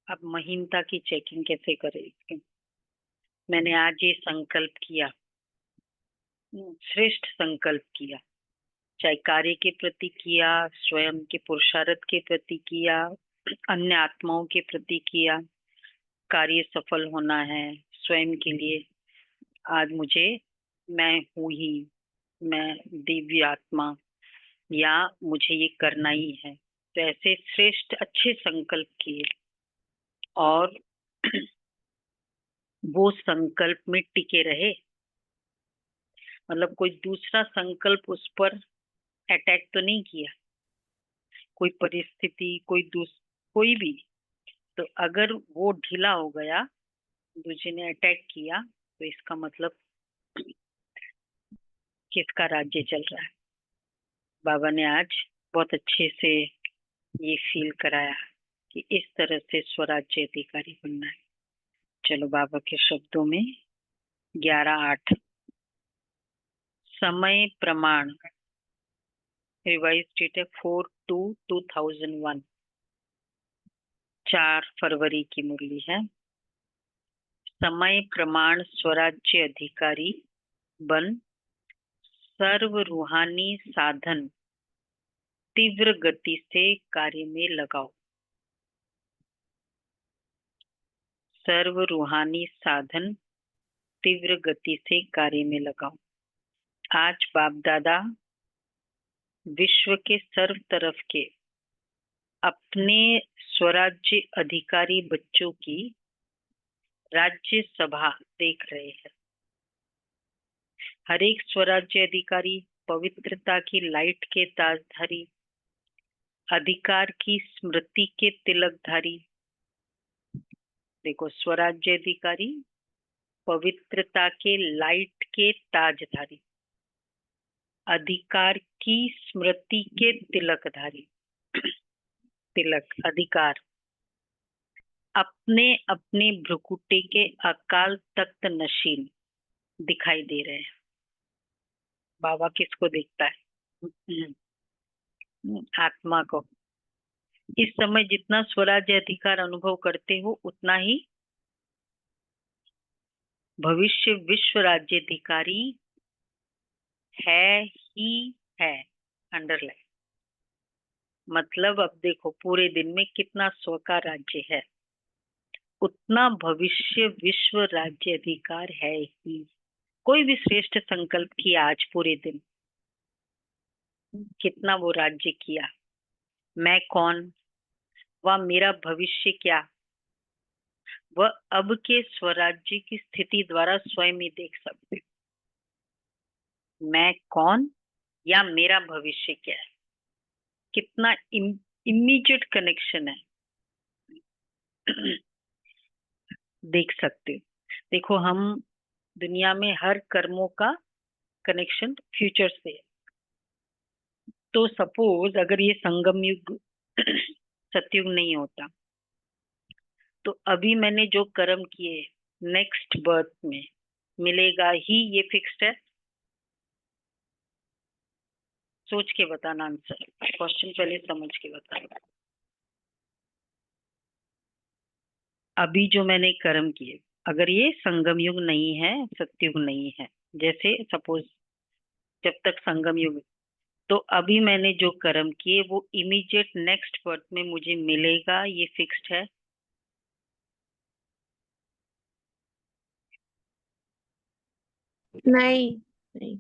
अब महीनता की चेकिंग कैसे करें इसकी। मैंने आज ये संकल्प किया, श्रेष्ठ संकल्प किया, चाहे कार्य के प्रति किया, स्वयं के पुरुषार्थ के प्रति किया, अन्य आत्माओं के प्रति किया, कार्य सफल होना है स्वयं के लिए। आज मुझे, मैं हूँ ही, मैं दिव्य आत्मा, या मुझे ये करना ही है। तो ऐसे श्रेष्ठ अच्छे संकल्प किए और वो संकल्प में टिके रहे। मतलब कोई दूसरा संकल्प उस पर अटैक तो नहीं किया, कोई परिस्थिति, कोई भी। तो अगर वो ढीला हो गया, दूसरे ने अटैक किया, तो इसका मतलब किसका राज्य चल रहा है। बाबा ने आज बहुत अच्छे से ये फील कराया कि इस तरह से स्वराज्य अधिकारी बनना है। चलो बाबा के शब्दों में 11/8 समय प्रमाण रिवाइज डेट है 4/2/2001, 4 फरवरी की मुरली है। समय प्रमाण स्वराज्य अधिकारी बन, सर्व रूहानी साधन तीव्र गति से कार्य में लगाओ। सर्व रूहानी साधन तीव्र गति से कार्य में लगाओ। आज बाप दादा विश्व के सर्व तरफ के अपने स्वराज्य अधिकारी बच्चों की राज्य सभा देख रहे हैं। हर एक स्वराज्य अधिकारी पवित्रता की लाइट के ताजधारी, अधिकार की स्मृति के तिलकधारी। देखो, स्वराज्य अधिकारी पवित्रता के लाइट के ताजधारी, अधिकार की स्मृति के तिलकधारी, तिलक अधिकार, अपने अपने भ्रुकुटी के अकाल तख्त नशीन दिखाई दे रहे हैं। बाबा किसको देखता है? आत्मा को। इस समय जितना स्वराज्य अधिकार अनुभव करते हो, उतना ही भविष्य विश्व राज्य अधिकारी है ही है। अंडरलाइन। मतलब अब देखो, पूरे दिन में कितना स्व का राज्य है, उतना भविष्य विश्व राज्य अधिकार है ही। कोई भी श्रेष्ठ संकल्प किया आज पूरे दिन, कितना वो राज्य किया, मैं कौन, वह मेरा भविष्य क्या, वह अब के स्वराज्य की स्थिति द्वारा स्वयं ही देख सकते। मैं कौन या मेरा भविष्य क्या है, कितना इमीडिएट कनेक्शन है। देख सकते हो। देखो, हम दुनिया में हर कर्मों का कनेक्शन फ्यूचर से है। तो सपोज अगर ये संगम युग सतयुग नहीं होता, तो अभी मैंने जो कर्म किए नेक्स्ट बर्थ में मिलेगा ही, ये फिक्स्ड है। सोच के बताना आंसर, क्वेश्चन पहले समझ के बताना। अभी जो मैंने कर्म किए, अगर ये संगम युग नहीं है, सतयुग नहीं है, जैसे सपोज जब तक संगम युग, तो अभी मैंने जो कर्म किए वो इमीडिएट नेक्स्ट बर्थ में मुझे मिलेगा, ये फिक्स्ड है। नहीं नहीं।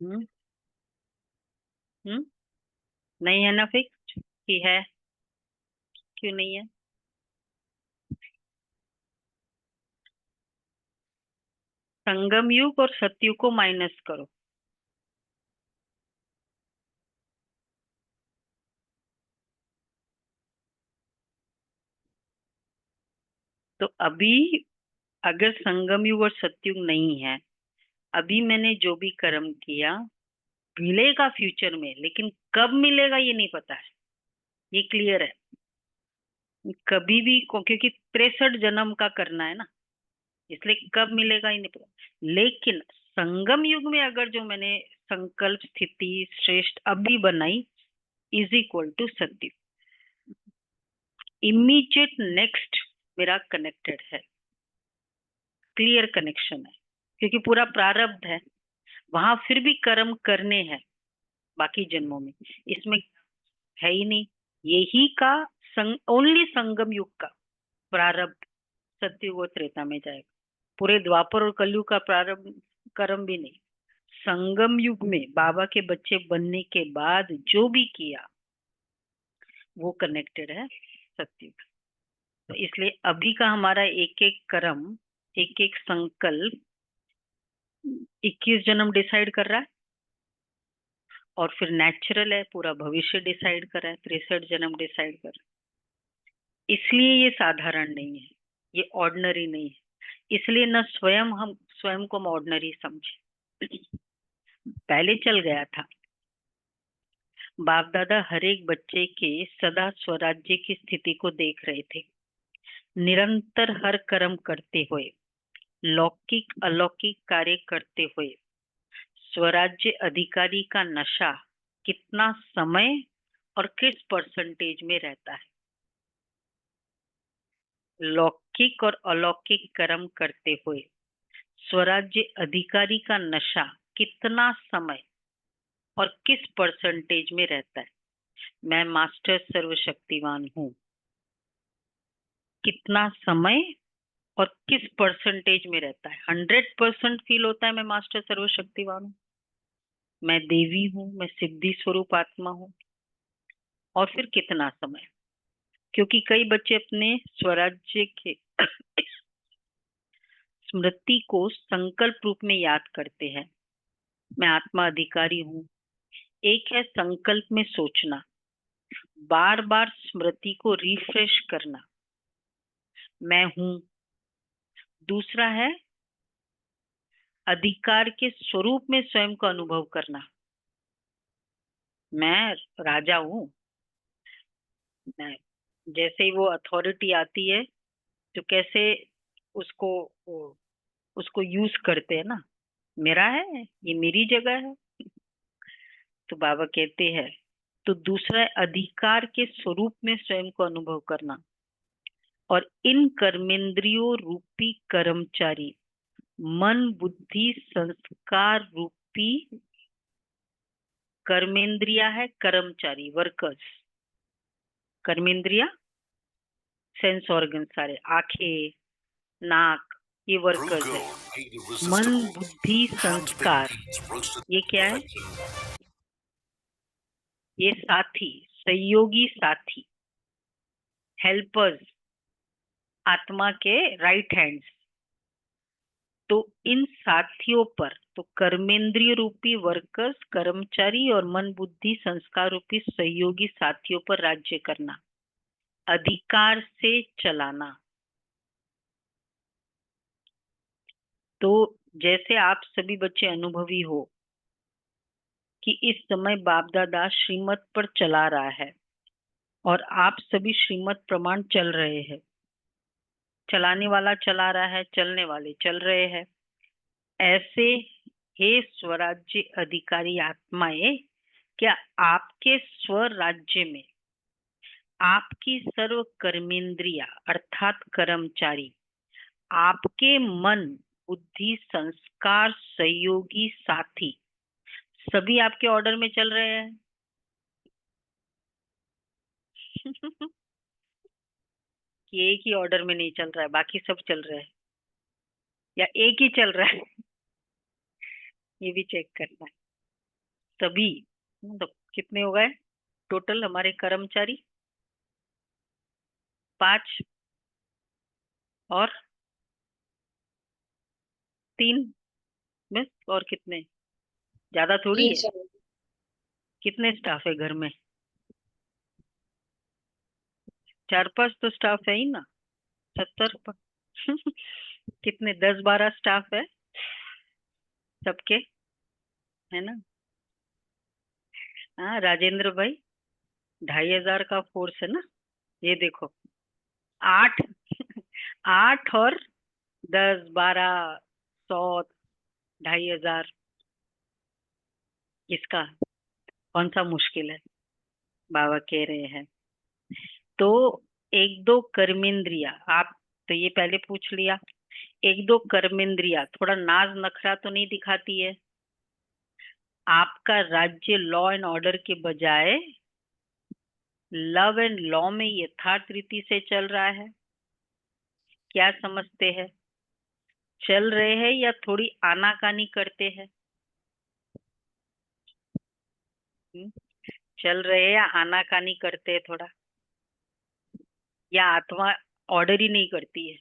हम्म हम्म नहीं है ना, फिक्स्ड कि है? क्यों नहीं है? संगम युग और सतयुग को माइनस करो, तो अभी अगर संगम युग और सतयुग नहीं है, अभी मैंने जो भी कर्म किया मिलेगा फ्यूचर में, लेकिन कब मिलेगा ये नहीं पता है। ये क्लियर है? कभी भी क्योंकि 63 जन्म का करना है ना, इसलिए कब मिलेगा ही नहीं पता। लेकिन संगम युग में अगर जो मैंने संकल्प स्थिति श्रेष्ठ अभी बनाई इज इक्वल टू सत्य, इमीडिएट नेक्स्ट मेरा कनेक्टेड है, क्लियर कनेक्शन है, क्योंकि पूरा प्रारब्ध है, वहां फिर भी कर्म करने हैं बाकी जन्मों में, इसमें है ही नहीं। यही का ओनली संगम युग का प्रारब्ध सतयुग और त्रेता में जाएगा, पूरे द्वापर और कलयुग का प्रारब्ध कर्म भी नहीं। संगम युग में बाबा के बच्चे बनने के बाद जो भी किया वो कनेक्टेड है सतयुग। तो इसलिए अभी का हमारा एक एक कर्म, एक एक संकल्प 21 जन्म डिसाइड कर रहा है, और फिर नेचुरल है पूरा भविष्य डिसाइड कर रहा है, 63 जन्म डिसाइड कर रहा है। इसलिए ये साधारण नहीं है, ये ऑर्डिनरी नहीं है। इसलिए न हम स्वयं को हम ऑर्डिनरी समझे। पहले चल गया था, बाप दादा हर एक बच्चे के सदा स्वराज्य की स्थिति को देख रहे थे, निरंतर हर कर्म करते हुए, लौकिक अलौकिक कार्य करते हुए स्वराज्य अधिकारी का नशा कितना समय और किस परसेंटेज में रहता है। लौकिक और अलौकिक कर्म करते हुए स्वराज्य अधिकारी का नशा कितना समय और किस परसेंटेज में रहता है। मैं मास्टर सर्वशक्तिवान हूँ, कितना समय और किस परसेंटेज में रहता है। 100% फील होता है मैं मास्टर सर्वशक्तिवान हूँ, मैं देवी हूँ, मैं सिद्धि स्वरूप आत्मा हूँ, और फिर कितना समय। क्योंकि कई बच्चे अपने स्वराज्य के स्मृति को संकल्प रूप में याद करते हैं, मैं आत्मा अधिकारी हूँ। एक है संकल्प में सोचना, बार बार स्मृति को रिफ्रेश करना, मैं हूँ। दूसरा है अधिकार के स्वरूप में स्वयं को अनुभव करना, मैं राजा हूँ। मैं जैसे ही वो अथॉरिटी आती है तो कैसे उसको उसको यूज करते हैं ना, मेरा है, ये मेरी जगह है। तो बाबा कहते हैं, तो दूसरा है अधिकार के स्वरूप में स्वयं को अनुभव करना, और इन कर्मेंद्रियों रूपी कर्मचारी मन बुद्धि संस्कार रूपी कर्मेंद्रिया है, कर्मचारी वर्कर्स। कर्मेंद्रिया सेंस ऑर्गन सारे, आंखें, नाक, ये वर्कर्स है। मन बुद्धि संस्कार ये क्या है, ये साथी, सहयोगी साथी, हेल्पर्स, आत्मा के राइट हैंड्स। तो इन साथियों पर, तो कर्मेंद्रिय रूपी वर्कर्स कर्मचारी और मन बुद्धि संस्कार रूपी सहयोगी साथियों पर राज्य करना, अधिकार से चलाना। तो जैसे आप सभी बच्चे अनुभवी हो कि इस समय बाप दादा श्रीमत पर चला रहा है, और आप सभी श्रीमत प्रमाण चल रहे हैं। चलाने वाला चला रहा है, चलने वाले चल रहे हैं। ऐसे हे स्वराज्य अधिकारी आत्माएं, क्या आपके स्वराज्य में आपकी सर्व कर्मेंद्रिया अर्थात कर्मचारी, आपके मन बुद्धि संस्कार सहयोगी साथी सभी आपके ऑर्डर में चल रहे हैं? कि एक ही ऑर्डर में नहीं चल रहा है, बाकी सब चल रहे हैं, या एक ही चल रहा है? ये भी चेक करना है। सभी तो कितने हो गए टोटल हमारे कर्मचारी? 5 और 3 बस, और कितने? ज्यादा थोड़ी ये है। चलो। कितने स्टाफ है घर में? 4-5 तो स्टाफ है ही ना, 70 कितने 10-12 स्टाफ है सबके, है ना? हाँ राजेंद्र भाई, 2,500 का फोर्स है ना। ये देखो 8 8 और 10, 12, 100, 2,500, इसका कौन सा मुश्किल है? बाबा कह रहे हैं। तो एक दो कर्मेंद्रिया, आप तो ये पहले पूछ लिया। एक दो कर्मेंद्रिया थोड़ा नाज नखरा तो नहीं दिखाती है? आपका राज्य लॉ एंड ऑर्डर के बजाय लव एंड लॉ में यथार्थ रीति से चल रहा है। क्या समझते हैं? चल रहे हैं या थोड़ी आनाकानी करते हैं? हम्म? चल रहे हैं या आनाकानी करते हैं थोड़ा? या आत्मा ऑर्डर ही नहीं करती है?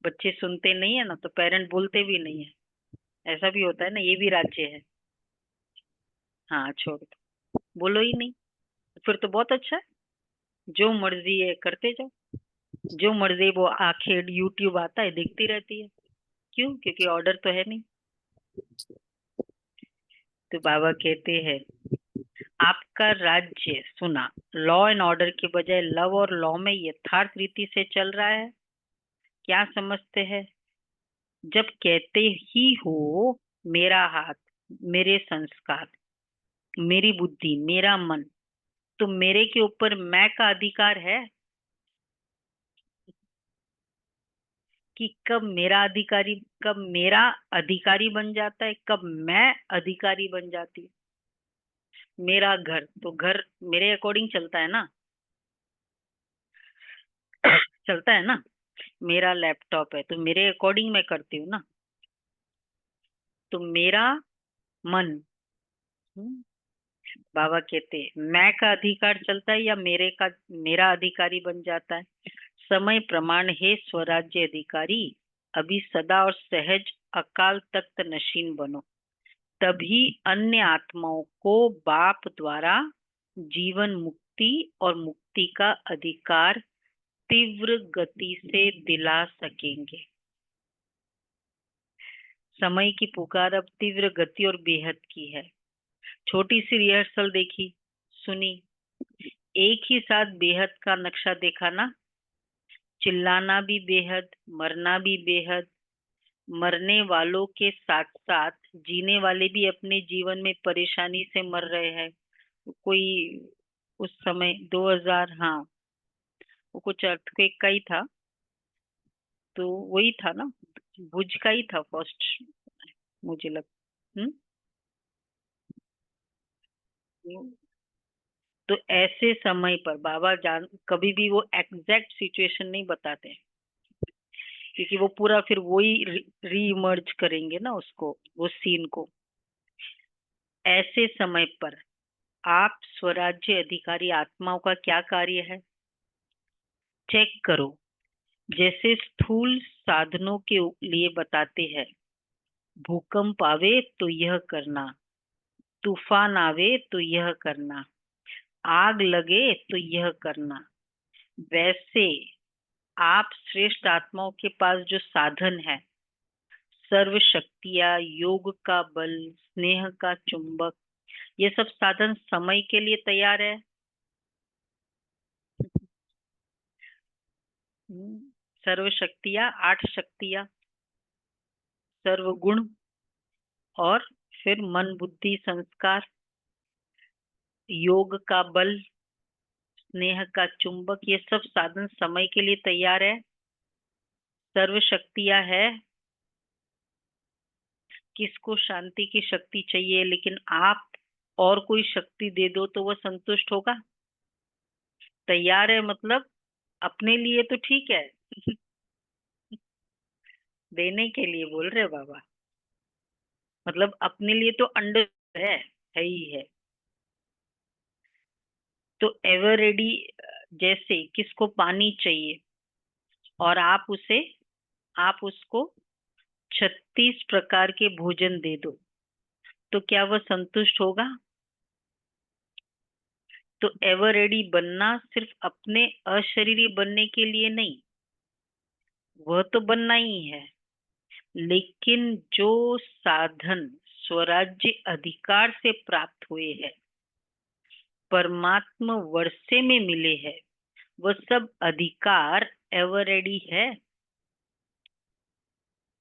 बच्चे सुनते नहीं है ना, तो पेरेंट बोलते भी नहीं है। ऐसा भी होता है ना, ये भी राज्य है। हाँ, छोड़ दो, बोलो ही नहीं। फिर तो बहुत अच्छा है, जो मर्जी है करते जाओ। जो मर्जी, वो आखिर यूट्यूब आता है देखती रहती है। क्यों? क्योंकि ऑर्डर तो है नहीं। तो बाबा कहते हैं, आपका राज्य सुना लॉ एंड ऑर्डर के बजाय लव और लॉ में यथार्थ रीति से चल रहा है। क्या समझते हैं? जब कहते ही हो मेरा हाथ, मेरे संस्कार, मेरी बुद्धि, मेरा मन, तो मेरे के ऊपर मैं का अधिकार है कि कब मेरा अधिकारी बन जाता है, कब मैं अधिकारी बन जाती हूँ। मेरा घर तो घर मेरे अकॉर्डिंग चलता है ना। चलता है ना। मेरा लैपटॉप है तो मेरे अकॉर्डिंग मैं करती हूँ ना। तो मेरा मन, हम्म, बाबा कहते हैं मैं का अधिकार चलता है या मेरा अधिकारी बन जाता है। समय प्रमाण है स्वराज्य अधिकारी, अभी सदा और सहज अकाल तख्त नशीन बनो, तभी अन्य आत्माओं को बाप द्वारा जीवन मुक्ति और मुक्ति का अधिकार तीव्र गति से दिला सकेंगे। समय की पुकार अब तीव्र गति और बेहद की है। छोटी सी रिहर्सल देखी, सुनी, एक ही साथ बेहद का नक्शा देखा ना। चिल्लाना भी बेहद, मरना भी बेहद, मरने वालों के साथ साथ जीने वाले भी अपने जीवन में परेशानी से मर रहे हैं। कोई उस समय 2000, हाँ, वो कुछ अर्थक्वेक का ही था। तो वही था ना, भुज का ही था फर्स्ट, मुझे लग। हम्म। तो ऐसे समय पर बाबा जान कभी भी वो एग्जैक्ट सिचुएशन नहीं बताते हैं, क्योंकि वो पूरा फिर वही री इमर्ज करेंगे ना उसको, वो सीन को। ऐसे समय पर आप स्वराज्य अधिकारी आत्माओं का क्या कार्य है, चेक करो। जैसे स्थूल साधनों के लिए बताते हैं, भूकंप आवे तो यह करना, तूफान आवे तो यह करना, आग लगे तो यह करना, वैसे आप श्रेष्ठ आत्माओं के पास जो साधन है, सर्व शक्तियां, योग का बल, स्नेह का चुंबक, ये सब साधन समय के लिए तैयार है। सर्व शक्तियां, 8 शक्तियां, सर्व गुण, और फिर मन बुद्धि संस्कार, योग का बल, स्नेह का चुंबक, ये सब साधन समय के लिए तैयार है। सर्व शक्तियां है, किसको शांति की शक्ति चाहिए, लेकिन आप और कोई शक्ति दे दो तो वह संतुष्ट होगा? तैयार है मतलब अपने लिए तो ठीक है। देने के लिए बोल रहे बाबा, मतलब अपने लिए तो अंडर है ही है। तो एवर रेडी, जैसे किसको पानी चाहिए और आप उसको 36 प्रकार के भोजन दे दो, तो क्या वह संतुष्ट होगा? तो एवर रेडी बनना सिर्फ अपने अशरीरी बनने के लिए नहीं, वह तो बनना ही है, लेकिन जो साधन स्वराज्य अधिकार से प्राप्त हुए हैं, परमात्मा वर्षे में मिले हैं, वह सब अधिकार एवर रेडी है।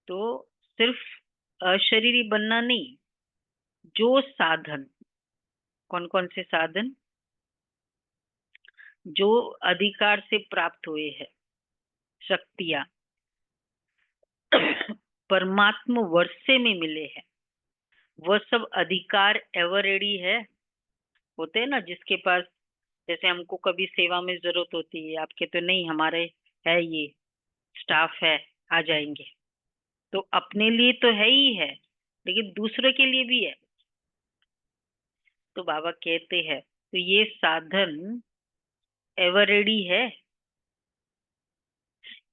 तो सिर्फ अशरीरी बनना नहीं, जो साधन, कौन कौन से साधन? जो अधिकार से प्राप्त हुए हैं शक्तियां, परमात्मा वर्षे में मिले हैं, वह सब अधिकार एवर रेडी है। होते हैं ना जिसके पास, जैसे हमको कभी सेवा में जरूरत होती है, आपके तो नहीं, हमारे है, ये स्टाफ है, आ जाएंगे। तो अपने लिए तो है ही है, लेकिन दूसरे के लिए भी है। तो बाबा कहते हैं, तो ये साधन एवर रेडी है।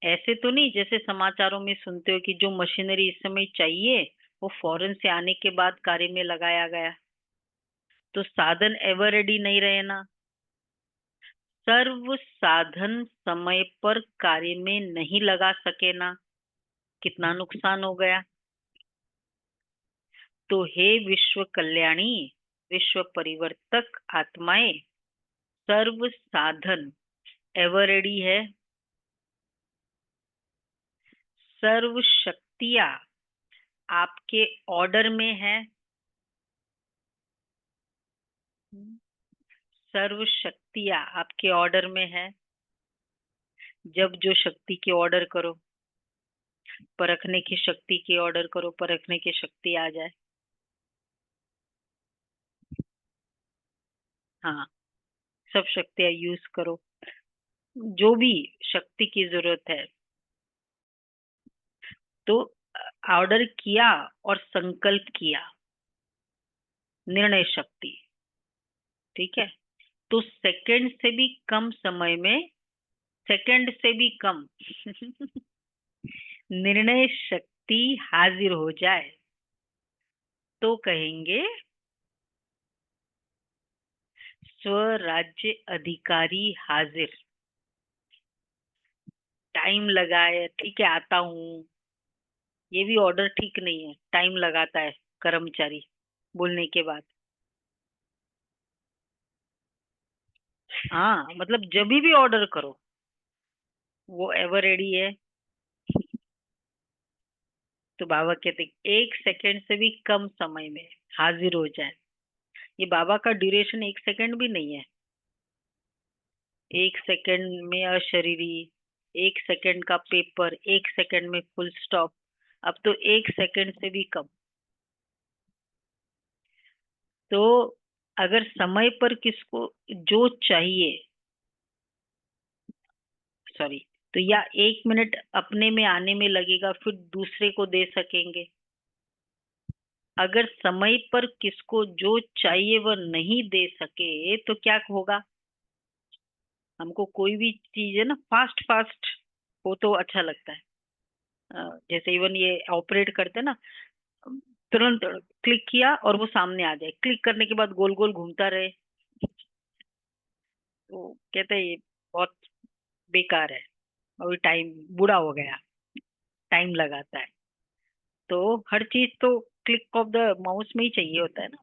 ऐसे तो नहीं जैसे समाचारों में सुनते हो कि जो मशीनरी इस समय चाहिए वो फौरन से आने के बाद कार्य में लगाया गया। तो साधन एवर रेडी नहीं रहे ना। सर्व साधन समय पर कार्य में नहीं लगा सके ना, कितना नुकसान हो गया। तो हे विश्व कल्याणी, विश्व परिवर्तक आत्माएं, सर्व साधन एवर रेडी है। सर्व शक्तियां आपके ऑर्डर में है। सर्व शक्तियां आपके ऑर्डर में है। जब जो शक्ति के ऑर्डर करो, परखने की शक्ति के ऑर्डर करो, परखने की शक्ति आ जाए। हाँ, सब शक्तियां यूज करो, जो भी शक्ति की जरूरत है। तो ऑर्डर किया और संकल्प किया, निर्णय शक्ति, ठीक है। तो सेकंड से भी कम समय में, सेकंड से भी कम निर्णय शक्ति हाजिर हो जाए तो कहेंगे स्वराज्य अधिकारी हाजिर। टाइम लगाए, ठीक है आता हूँ, ये भी ऑर्डर ठीक नहीं है, टाइम लगाता है कर्मचारी बोलने के बाद। हाँ, मतलब जब भी ऑर्डर करो वो एवर रेडी है। तो बाबा कहते एक सेकंड से भी कम समय में हाजिर हो जाए। ये बाबा का ड्यूरेशन एक सेकंड भी नहीं है। एक सेकंड में अशरीरी, एक सेकंड का पेपर, एक सेकंड में फुल स्टॉप, अब तो एक सेकंड से भी कम। तो अगर समय पर किसको जो चाहिए, सॉरी, तो या एक मिनट अपने में आने में लगेगा, फिर दूसरे को दे सकेंगे। अगर समय पर किसको जो चाहिए वह नहीं दे सके तो क्या होगा। हमको कोई भी चीज है ना फास्ट फास्ट हो तो अच्छा लगता है। जैसे इवन ये ऑपरेट करते हैं ना, तुरंत क्लिक किया और वो सामने आ जाए, क्लिक करने के बाद गोल गोल घूमता रहे, तो कहते हैं ये बहुत बेकार है, अभी टाइम बुरा हो गया, टाइम लगाता है। तो हर चीज तो क्लिक ऑफ द माउस में ही चाहिए होता है ना।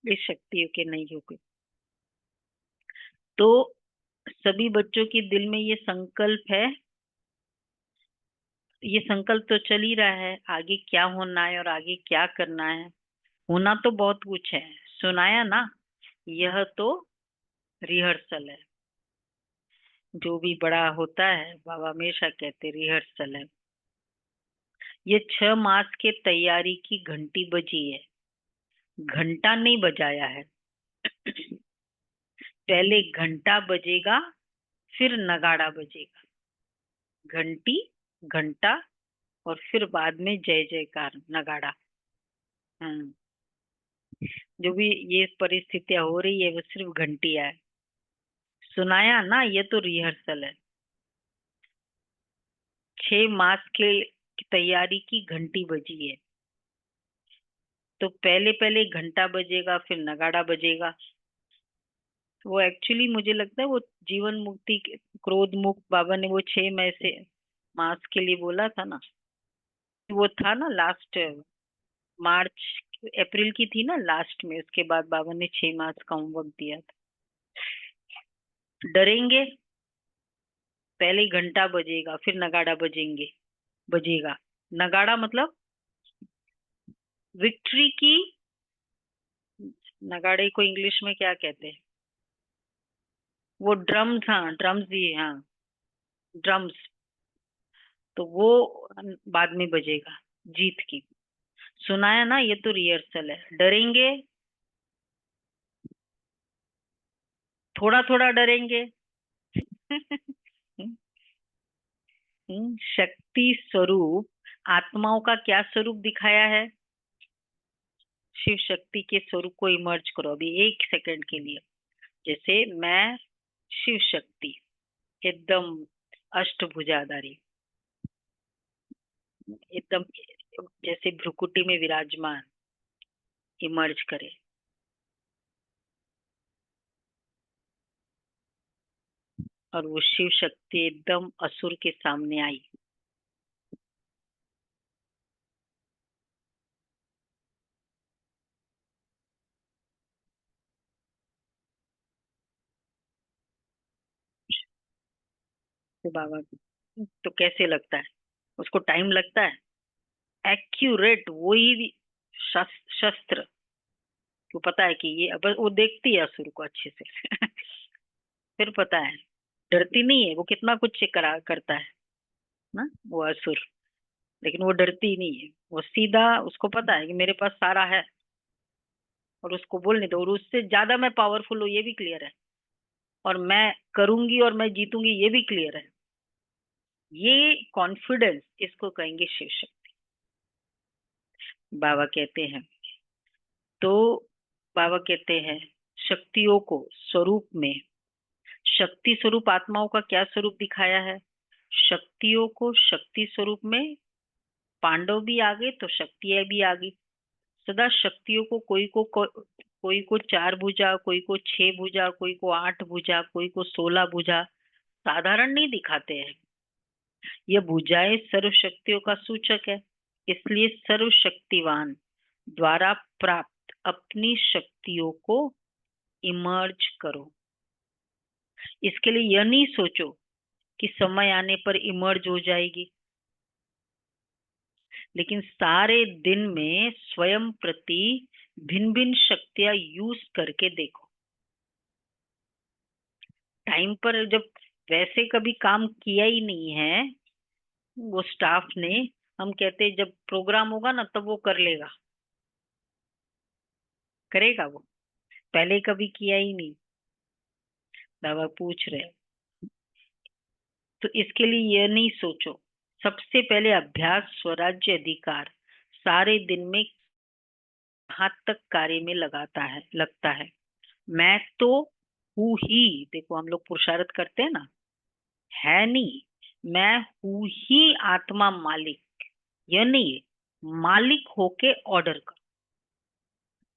इस शक्तियों के नहीं होगे। तो सभी बच्चों के दिल में ये संकल्प है, ये संकल्प तो चल ही रहा है, आगे क्या होना है और आगे क्या करना है। होना तो बहुत कुछ है, सुनाया ना, यह तो रिहर्सल है। जो भी बड़ा होता है बाबा हमेशा कहते रिहर्सल है। ये 6 मास के तैयारी की घंटी बजी है, घंटा नहीं बजाया है। पहले घंटा बजेगा, फिर नगाड़ा बजेगा। घंटी, घंटा, और फिर बाद में जय जयकार नगाड़ा। हम्म जो भी ये परिस्थितियां हो रही है वो सिर्फ घंटियां है। सुनाया ना, ये तो रिहर्सल है। 6 मास के तैयारी की घंटी बजी है। तो पहले पहले घंटा बजेगा, फिर नगाड़ा बजेगा। वो एक्चुअली मुझे लगता है वो जीवन मुक्ति क्रोध मुक्त बाबा ने वो 6 मई से मास के लिए बोला था ना। वो था ना लास्ट मार्च, अप्रैल की थी ना लास्ट में, उसके बाद बाबा ने 6 मास का होमवर्क दिया था। डरेंगे, पहले घंटा बजेगा फिर नगाड़ा बजेगा। नगाड़ा मतलब विक्ट्री की नगाड़े को इंग्लिश में क्या कहते हैं? वो ड्रम्स, हाँ ड्रम्स ही, हाँ ड्रम्स। तो वो बाद में बजेगा, जीत की। सुनाया ना, ये तो रिहर्सल है। डरेंगे, थोड़ा थोड़ा डरेंगे। शक्ति स्वरूप आत्माओं का क्या स्वरूप दिखाया है? शिव शक्ति के स्वरूप को इमर्ज करो अभी 1 सेकंड के लिए। जैसे मैं शिव शक्ति, एकदम अष्टभुजाधारी, एकदम जैसे भ्रुकुटी में विराजमान, इमर्ज करे। और वो शिव शक्ति एकदम असुर के सामने आई। तो बाबा, तो कैसे लगता है? उसको टाइम लगता है? एक्यूरेट वही शस्त्र। तो पता है कि ये, अब वो देखती है असुर को अच्छे से। फिर पता है, डरती नहीं है वो, कितना कुछ करा करता है ना वो असुर। लेकिन वो डरती नहीं है, वो सीधा, उसको पता है कि मेरे पास सारा है और उसको बोलने दो, और उससे ज्यादा मैं पावरफुल हूँ ये भी क्लियर है, और मैं करूंगी और मैं जीतूंगी ये भी क्लियर है। ये कॉन्फिडेंस, इसको कहेंगे शिव शक्ति। बाबा कहते हैं, तो बाबा कहते हैं शक्तियों को स्वरूप में, शक्ति स्वरूप आत्माओं का क्या स्वरूप दिखाया है? शक्तियों को शक्ति स्वरूप में, पांडव भी आ गए तो शक्तियां भी आ गई। सदा शक्तियों को, कोई को 4 भुजा, कोई को 6 भुजा, कोई को 8 भुजा, कोई को 16 भुजा, साधारण नहीं दिखाते हैं। यह भुजाएं सर्व शक्तियों का सूचक है। इसलिए सर्वशक्तिवान द्वारा प्राप्त अपनी शक्तियों को इमर्ज करो। इसके लिए यह नहीं सोचो कि समय आने पर इमर्ज हो जाएगी, लेकिन सारे दिन में स्वयं प्रति भिन्न भिन्न शक्तियां यूज करके देखो। टाइम पर जब वैसे कभी काम किया ही नहीं है वो स्टाफ ने, हम कहते जब प्रोग्राम होगा ना तब वो कर लेगा, करेगा वो, पहले कभी किया ही नहीं। बाबा पूछ रहे हैं, तो इसके लिए यह नहीं सोचो, सबसे पहले अभ्यास स्वराज्य अधिकार सारे दिन में कहाँ तक कार्य में लगाता है, लगता है। मैं तो हूँ ही, देखो हम लोग पुरुषार्थ करते हैं ना, है नहीं, मैं हूँ ही आत्मा मालिक, यह नहीं है, मालिक होके ऑर्डर कर।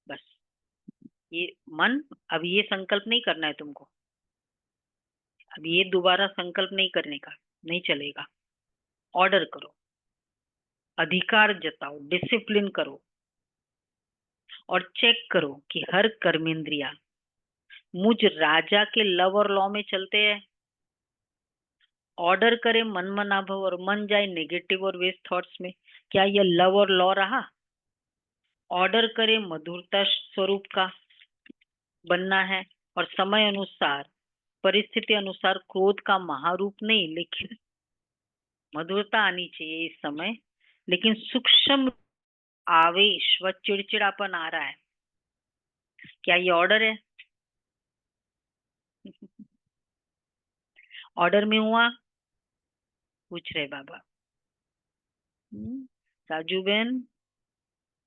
बस ये मन, अब ये संकल्प नहीं करना है तुमको, अब ये दोबारा संकल्प नहीं करने का, नहीं चलेगा। ऑर्डर करो, अधिकार जताओ, डिसिप्लिन करो, और चेक करो कि हर कर्मेंद्रिया मुझ राजा के लव और लॉ में चलते हैं। ऑर्डर करे मन मना भव और मन जाए नेगेटिव और वेस्ट थॉट्स में, क्या यह लव और लॉ रहा? ऑर्डर करे मधुरता स्वरूप का बनना है, और समय अनुसार, परिस्थिति अनुसार क्रोध का महारूप नहीं, लेकिन मधुरता आनी चाहिए इस समय, लेकिन सूक्ष्म आवेश व चिड़चिड़ापन आ रहा है, क्या ये ऑर्डर है? ऑर्डर में हुआ? पूछ रहे बाबा। साजू बहन,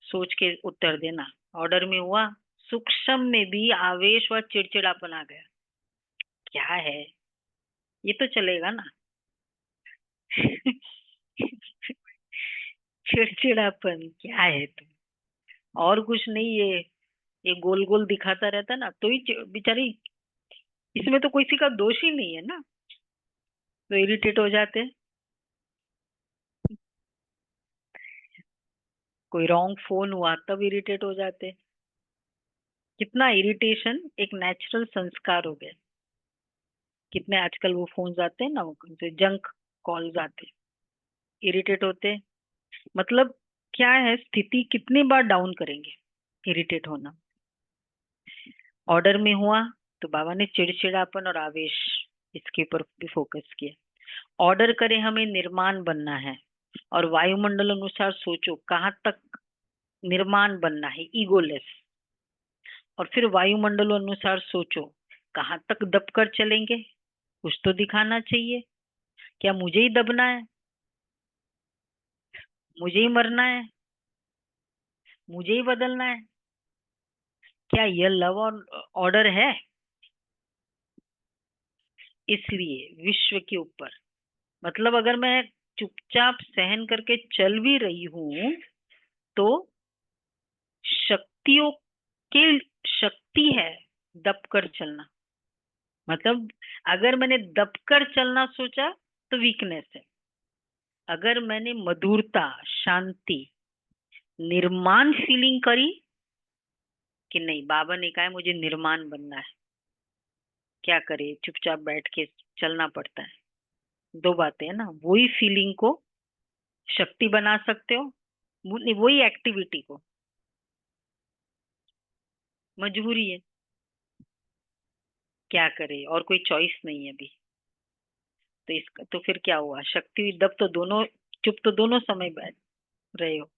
सोच के उत्तर देना। ऑर्डर में हुआ? सूक्ष्म में भी आवेश व चिड़चिड़ापन आ गया, क्या है? ये तो चलेगा ना? चिड़चिड़ापन क्या है तुम? और कुछ नहीं, ये गोल गोल दिखाता रहता ना तो ही बेचारी, इसमें तो किसी का दोष ही नहीं है ना, तो इरिटेट हो जाते हैं। कोई रॉन्ग फोन हुआ तब इरिटेट हो जाते हैं। कितना इरिटेशन एक नेचुरल संस्कार हो गया। कितने आजकल वो फोन आते हैं ना, उनसे जंक कॉल्स आते हैं, इरिटेट होते हैं। मतलब क्या है, स्थिति कितनी बार डाउन करेंगे, इरिटेट होना। ऑर्डर में हुआ तो बाबा ने चिड़चिड़ापन और आवेश इसके ऊपर भी फोकस किया। ऑर्डर करें हमें निर्माण बनना है और वायुमंडल अनुसार सोचो कहाँ तक निर्माण बनना है, ईगोलेस। और फिर वायुमंडल अनुसार सोचो कहाँ तक दबकर चलेंगे, कुछ तो दिखाना चाहिए। क्या मुझे ही दबना है, मुझे ही मरना है, मुझे ही बदलना है? क्या यह लव और ऑर्डर है? इसलिए विश्व के ऊपर, मतलब अगर मैं चुपचाप सहन करके चल भी रही हूं तो शक्तियों की शक्ति है दबकर चलना। मतलब अगर मैंने दबकर चलना सोचा तो वीकनेस है। अगर मैंने मधुरता, शांति, निर्माण फीलिंग करी कि नहीं बाबा ने कहा है मुझे निर्माण बनना है, क्या करे, चुपचाप बैठ के चलना पड़ता है। दो बातें है ना, वही फीलिंग को शक्ति बना सकते हो, वही एक्टिविटी को मजबूरी है। क्या करे, और कोई चॉइस नहीं है अभी। तो इसका तो फिर क्या हुआ, शक्ति दब तो दोनों, चुप तो दोनों समय बैठ रहे हो।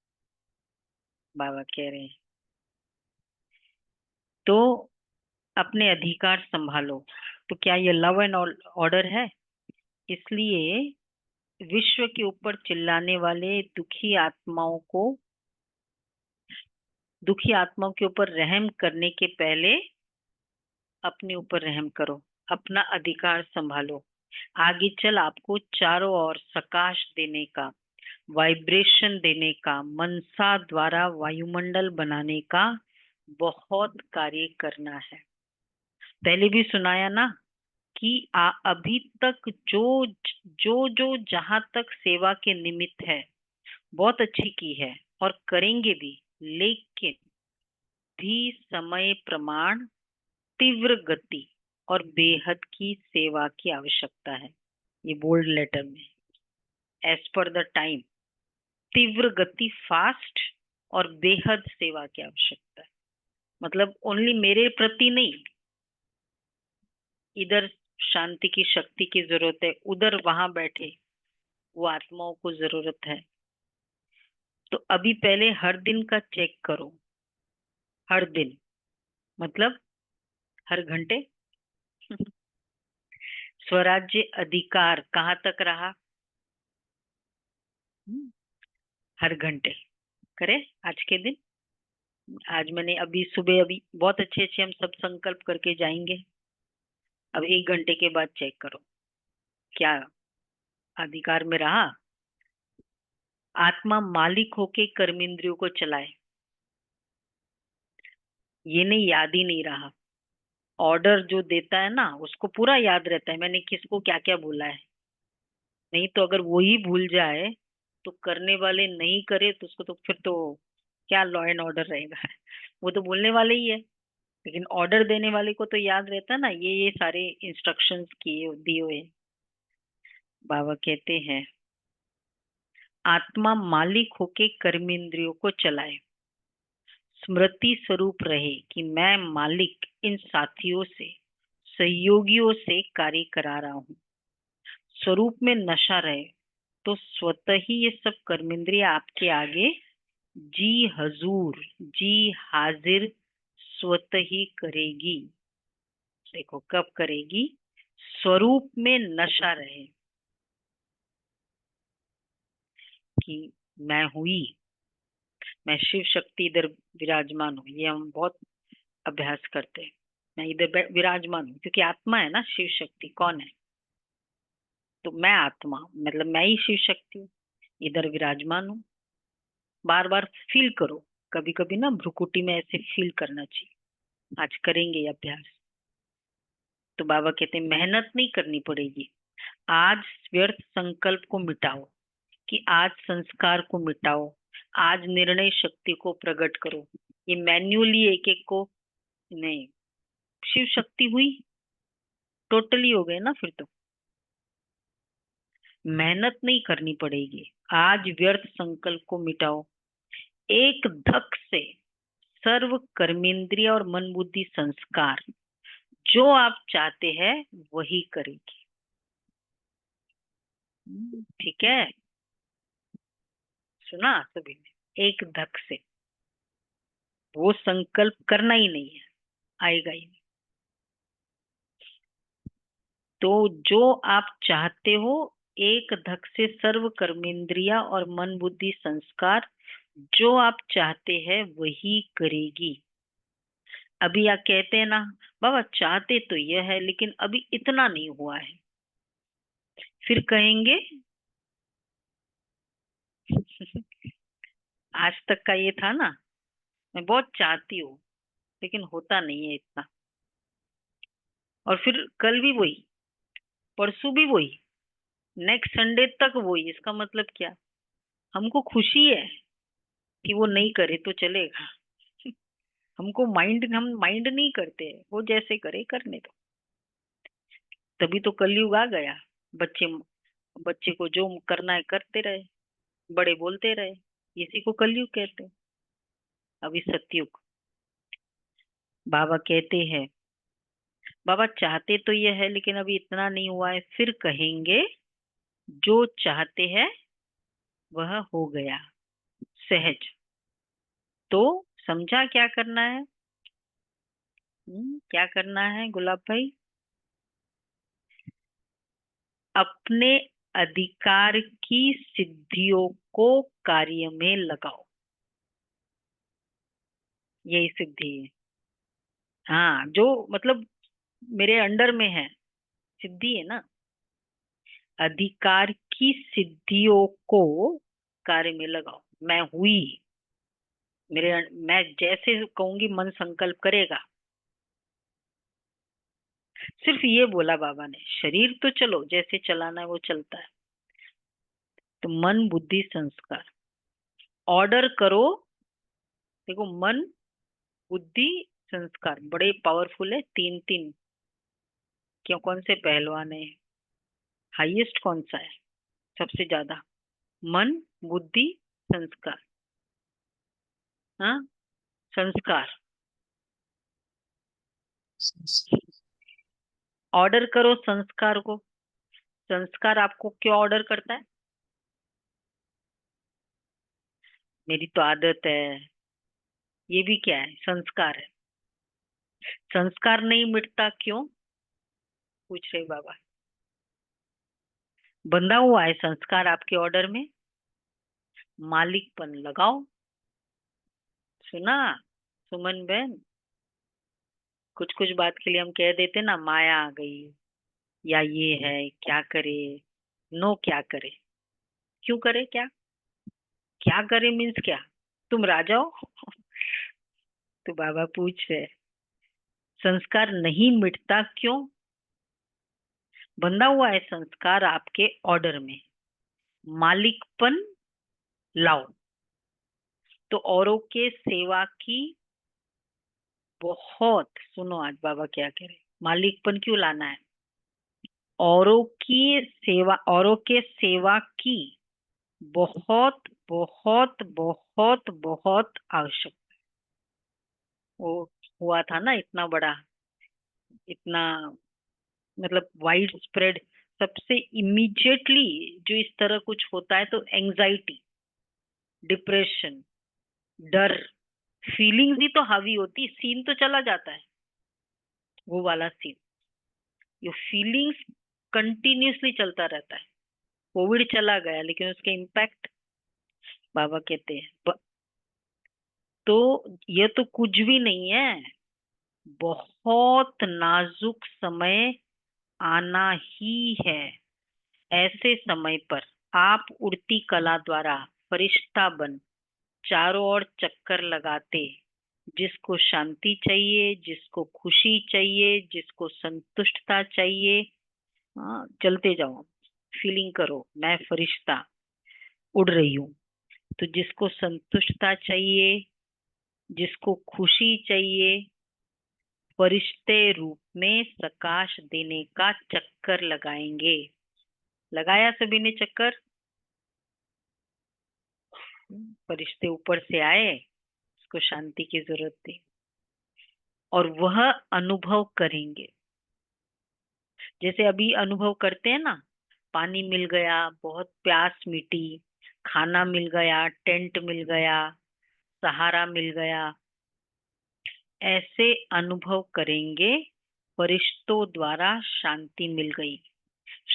बाबा कह रहे हैं तो अपने अधिकार संभालो। तो क्या ये लव एंड ऑर्डर है? इसलिए विश्व के ऊपर चिल्लाने वाले दुखी आत्माओं के ऊपर रहम करने के पहले अपने ऊपर रहम करो, अपना अधिकार संभालो। आगे चल आपको चारों ओर प्रकाश देने का, वाइब्रेशन देने का, मनसा द्वारा वायुमंडल बनाने का बहुत कार्य करना है। पहले भी सुनाया ना कि अभी तक जो जो जो जहां तक सेवा के निमित्त है बहुत अच्छी की है और करेंगे भी, लेकिन भी समय प्रमाण, तीव्र गति और बेहद की सेवा की आवश्यकता है। ये बोल्ड लेटर में, एज पर द टाइम, तीव्र गति, फास्ट, और बेहद सेवा की आवश्यकता है। मतलब ओनली मेरे प्रति नहीं, इधर शांति की शक्ति की जरूरत है, उधर वहां बैठे वो आत्माओं को जरूरत है। तो अभी पहले हर दिन का चेक करो, हर दिन मतलब हर घंटे स्वराज्य अधिकार कहाँ तक रहा। हम्म, हर घंटे करे आज के दिन। आज मैंने अभी सुबह, अभी बहुत अच्छे अच्छे हम सब संकल्प करके जाएंगे। अब 1 घंटे के बाद चेक करो क्या अधिकार में रहा। आत्मा मालिक होके कर्मेंद्रियों को चलाए, ये नहीं याद ही नहीं रहा। ऑर्डर जो देता है ना उसको पूरा याद रहता है मैंने किसको क्या क्या बोला है। नहीं तो अगर वो ही भूल जाए तो करने वाले नहीं करे तो उसको तो फिर तो क्या लॉ एंड ऑर्डर रहेगा वो तो बोलने वाले ही है, लेकिन ऑर्डर देने वाले को तो याद रहता है ना, ये सारे इंस्ट्रक्शंस किए दिए हुए हैं। बाबा कहते हैं आत्मा मालिक होके कर्मेंद्रियों को चलाए, स्मृति स्वरूप रहे कि मैं मालिक इन साथियों से, सहयोगियों से कार्य करा रहा हूँ। स्वरूप में नशा रहे तो स्वतः ही ये सब कर्मेंद्रिय आपके आगे जी हजूर, जी हाजिर स्वतः ही करेगी। देखो कब करेगी, स्वरूप में नशा रहे कि मैं हुई, मैं शिव शक्ति इधर विराजमान हूँ। ये हम बहुत अभ्यास करते हैं, मैं इधर विराजमान हूँ क्योंकि आत्मा है ना, शिव शक्ति कौन है? तो मैं आत्मा मतलब मैं ही शिव शक्ति हूँ, इधर विराजमान हूँ। बार बार फील करो, कभी कभी ना भ्रुकुटी में ऐसे फील करना चाहिए। आज करेंगे ये अभ्यास। तो बाबा कहते हैं मेहनत नहीं करनी पड़ेगी। आज व्यर्थ संकल्प को मिटाओ, कि आज संस्कार को मिटाओ, आज निर्णय शक्ति को प्रकट करो। ये मैन्युअली एक एक को नहीं, शिव शक्ति हुई, टोटली हो गए ना फिर तो। मेहनत नहीं करनी पड़ेगी, आज व्यर्थ संकल्प को मिटाओ, एक धक से सर्व कर्मेंद्रिय और मन बुद्धि संस्कार जो आप चाहते हैं वही करेगी। ठीक है, सुना सभी ने एक धक से। वो संकल्प करना ही नहीं है, आएगा ही नहीं। तो जो आप चाहते हो एक धक से सर्व कर्मेंद्रिया और मन बुद्धि संस्कार जो आप चाहते हैं वही करेगी। अभी आप कहते हैं ना बाबा चाहते तो यह है लेकिन अभी इतना नहीं हुआ है, फिर कहेंगे आज तक का ये था ना, मैं बहुत चाहती हूँ लेकिन होता नहीं है इतना, और फिर कल भी वही, परसों भी वही, नेक्स्ट संडे तक वही। इसका मतलब क्या? हमको खुशी है कि वो नहीं करे तो चलेगा। हम माइंड नहीं करते, वो जैसे करे करने दो। तभी तो कलयुग आ गया। बच्चे बच्चे को जो करना है करते रहे, बड़े बोलते रहे, इसी को कलयुग कहते हैं। अभी सतयुग। बाबा कहते हैं, बाबा चाहते तो ये है लेकिन अभी इतना नहीं हुआ है, फिर कहेंगे जो चाहते हैं वह हो गया सहज। तो समझा क्या करना है? क्या करना है गुलाब भाई? अपने अधिकार की सिद्धियों को कार्य में लगाओ। यही सिद्धि है। हाँ, जो मतलब मेरे अंडर में है, सिद्धि है ना। अधिकार की सिद्धियों को कार्य में लगाओ। मैं हुई, मैं जैसे कहूंगी मन संकल्प करेगा। सिर्फ ये बोला बाबा ने, शरीर तो चलो जैसे चलाना है वो चलता है। तो मन बुद्धि संस्कार ऑर्डर करो। देखो मन बुद्धि संस्कार बड़े पावरफुल है, तीन तीन। क्यों? कौन से पहलवान है? हाईएस्ट कौन सा है सबसे ज्यादा? मन बुद्धि संस्कार। हाँ, संस्कार। ऑर्डर करो संस्कार को। संस्कार आपको क्यों ऑर्डर करता है? मेरी तो आदत है। ये भी क्या है? संस्कार है। संस्कार नहीं मिटता क्यों? पूछ रहे बाबा। बंधा हुआ है संस्कार आपके ऑर्डर में। मालिकपन लगाओ। सुना सुमन बहन? कुछ कुछ बात के लिए हम कह देते ना माया आ गई, या ये है क्या करे। नो, क्या करे? क्यों करे? क्या क्या करे मीन्स क्या? तुम राजा हो? तो बाबा पूछ रहे, संस्कार नहीं मिटता क्यों? बंधा हुआ है संस्कार आपके ऑर्डर में। मालिकपन लाओ। तो औरों के सेवा की बहुत सुनो, आज बाबा क्या कह रहे। मालिकपन क्यों लाना है? औरों की सेवा, औरों के सेवा की बहुत बहुत बहुत बहुत आवश्यक। वो हुआ था ना इतना बड़ा, इतना मतलब वाइड स्प्रेड। सबसे इमीडिएटली जो इस तरह कुछ होता है तो एंजाइटी, डिप्रेशन, डर, फीलिंग्स ही तो हावी होती, सीन तो चला जाता है। वो वाला सीन, ये फीलिंग्स कंटिन्यूअसली चलता रहता है। कोविड चला गया लेकिन उसके इम्पैक्ट बाबा कहते हैं तो ये तो कुछ भी नहीं है। बहुत नाजुक समय आना ही है। ऐसे समय पर आप उड़ती कला द्वारा फरिश्ता बन चारों ओर चक्कर लगाते, जिसको शांति चाहिए, जिसको खुशी चाहिए, जिसको संतुष्टता चाहिए, हाँ चलते जाओ। फीलिंग करो मैं फरिश्ता उड़ रही हूँ। तो जिसको संतुष्टता चाहिए, जिसको खुशी चाहिए, फरिश्ते रूप में प्रकाश देने का चक्कर लगाएंगे। लगाया सभी ने चक्कर? फरिश्ते ऊपर से आए, उसको शांति की जरूरत थी, और वह अनुभव करेंगे। जैसे अभी अनुभव करते हैं ना, पानी मिल गया, बहुत प्यास मिटी, खाना मिल गया, टेंट मिल गया, सहारा मिल गया, ऐसे अनुभव करेंगे। फरिश्तों द्वारा शांति मिल गई,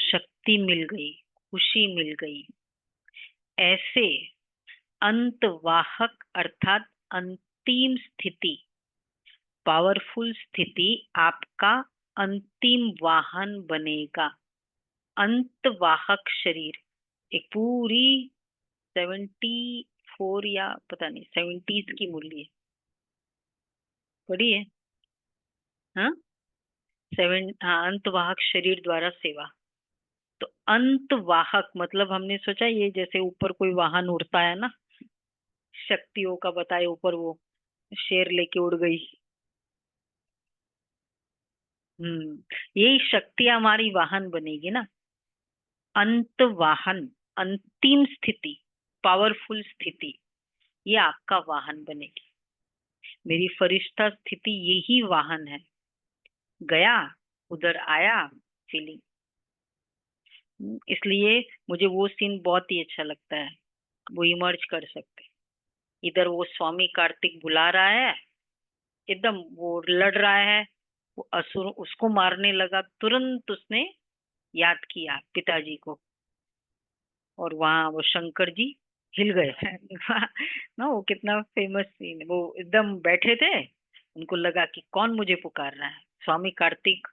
शक्ति मिल गई, खुशी मिल गई। ऐसे अंतवाहक अर्थात अंतिम स्थिति, पावरफुल स्थिति आपका अंतिम वाहन बनेगा। अंतवाहक शरीर, एक पूरी 74 या पता नहीं 70s की मूल्य पढ़ी है। हाँ, हाँ, अंतवाहक शरीर द्वारा सेवा। तो अंतवाहक मतलब हमने सोचा ये जैसे ऊपर कोई वाहन उड़ता है ना, शक्तियों का बताए, ऊपर वो शेर लेके उड़ गई। यही शक्ति हमारी वाहन बनेगी ना। अंत वाहन, अंतिम स्थिति, पावरफुल स्थिति, ये आपका वाहन बनेगी। मेरी फरिश्ता स्थिति यही वाहन है। गया, उधर आया, फीलिंग। इसलिए मुझे वो सीन बहुत ही अच्छा लगता है। वो इमर्ज कर सकते, इधर वो स्वामी कार्तिक बुला रहा है, एकदम वो लड़ रहा है, वो असुर उसको मारने लगा, तुरंत उसने याद किया पिताजी को, और वहां वो शंकर जी हिल गए ना, वो कितना फेमस सीन है। वो एकदम बैठे थे, उनको लगा कि कौन मुझे पुकार रहा है, स्वामी कार्तिक।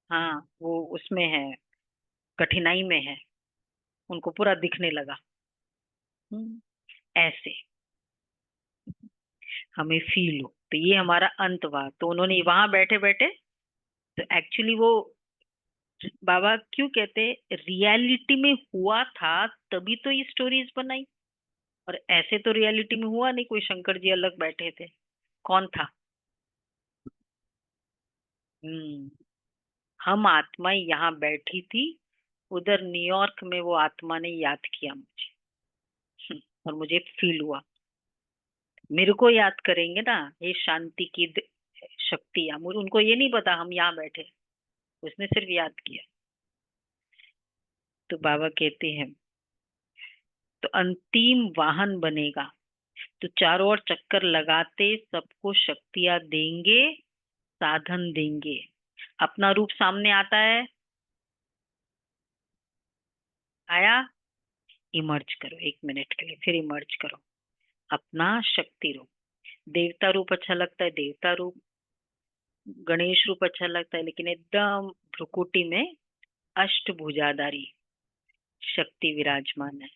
हाँ, वो उसमें है, कठिनाई में है, उनको पूरा दिखने लगा। ऐसे हमें फील हो, तो ये हमारा अंत हुआ। तो उन्होंने वहां बैठे बैठे, तो एक्चुअली वो बाबा क्यों कहते रियलिटी में हुआ था, तभी तो ये स्टोरीज बनाई। और ऐसे तो रियलिटी में हुआ नहीं, कोई शंकर जी अलग बैठे थे, कौन था। हम्म हम आत्माएं यहाँ बैठी थी, उधर न्यूयॉर्क में वो आत्मा ने याद किया मुझे। और मुझे फील हुआ, मेरे को याद करेंगे ना ये शांति की शक्तियां, मुझे उनको ये नहीं पता हम यहाँ बैठे, उसने सिर्फ याद किया। तो बाबा कहते हैं, तो अंतिम वाहन बनेगा, तो चारों ओर चक्कर लगाते सबको शक्तियां देंगे, साधन देंगे। अपना रूप सामने आता है, आया, इमर्ज करो 1 मिनट के लिए, फिर इमर्ज करो अपना शक्ति रूप। देवता रूप अच्छा लगता है, देवता रूप, गणेश रूप अच्छा लगता है, लेकिन एकदम भ्रुकुटी में अष्टभुजाधारी शक्ति विराजमान है।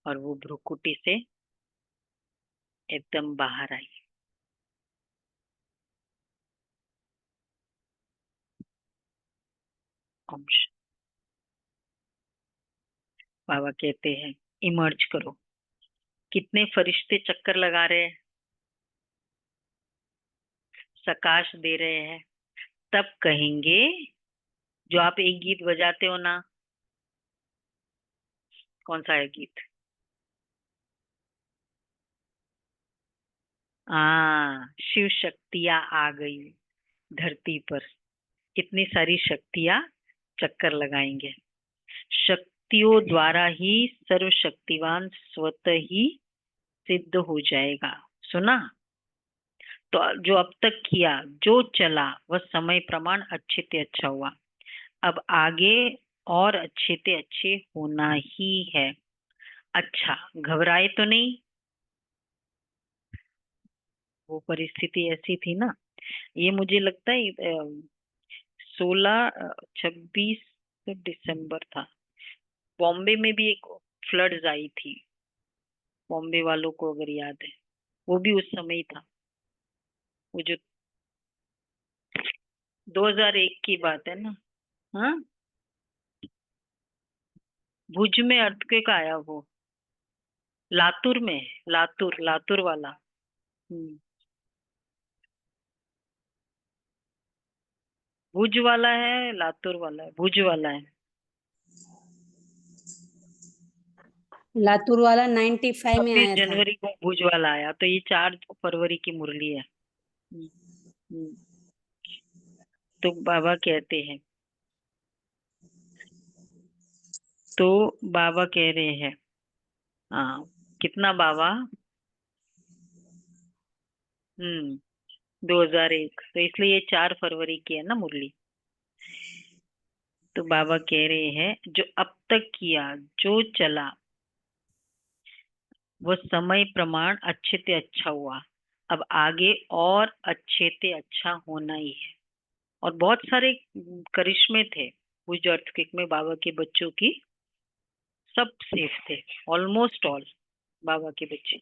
और वो भ्रुकुटी से एकदम बाहर आई। ओम बाबा कहते हैं, इमर्ज करो। कितने फरिश्ते चक्कर लगा रहे हैं, सकाश दे रहे हैं, तब कहेंगे, जो आप एक गीत बजाते हो ना, कौन सा है गीत? शिव शक्तियां आ गई धरती पर। कितनी सारी शक्तियां चक्कर लगाएंगे। शक्तियों द्वारा ही सर्वशक्तिवान स्वतः ही सिद्ध हो जाएगा। सुना? तो जो अब तक किया, जो चला, वह समय प्रमाण अच्छे से अच्छा हुआ। अब आगे और अच्छे से अच्छे होना ही है। अच्छा, घबराए तो नहीं? वो परिस्थिति ऐसी थी ना, ये मुझे लगता है 16-26 दिसंबर था। बॉम्बे में भी एक फ्लड्स आई थी, बॉम्बे वालों को अगर याद है, वो भी उस समय ही था। वो जो 2001 की बात है ना। हाँ, भुज में अर्थक्वेक आया वो। लातूर में, लातूर, लातूर वाला। हम्म, भुज वाला है, लातूर वाला है, भुज वाला है। लातूर वाला 95 में छब्बीस आया था। जनवरी को भुज वाला आया, तो ये 4 फरवरी की मुरली है। हम्म। तो बाबा कहते हैं, तो बाबा कह रहे हैं, हाँ, कितना बाबा? 2001, तो इसलिए ये 4 फरवरी की है ना मुरली। तो बाबा कह रहे हैं, जो अब तक किया, जो चला, वो समय प्रमाण अच्छे से अच्छा हुआ। अब आगे और अच्छे से अच्छा होना ही है। और बहुत सारे करिश्मे थे उस अर्थक्वेक में, बाबा के बच्चों की सब सेफ थे, ऑलमोस्ट ऑल बाबा के बच्चे।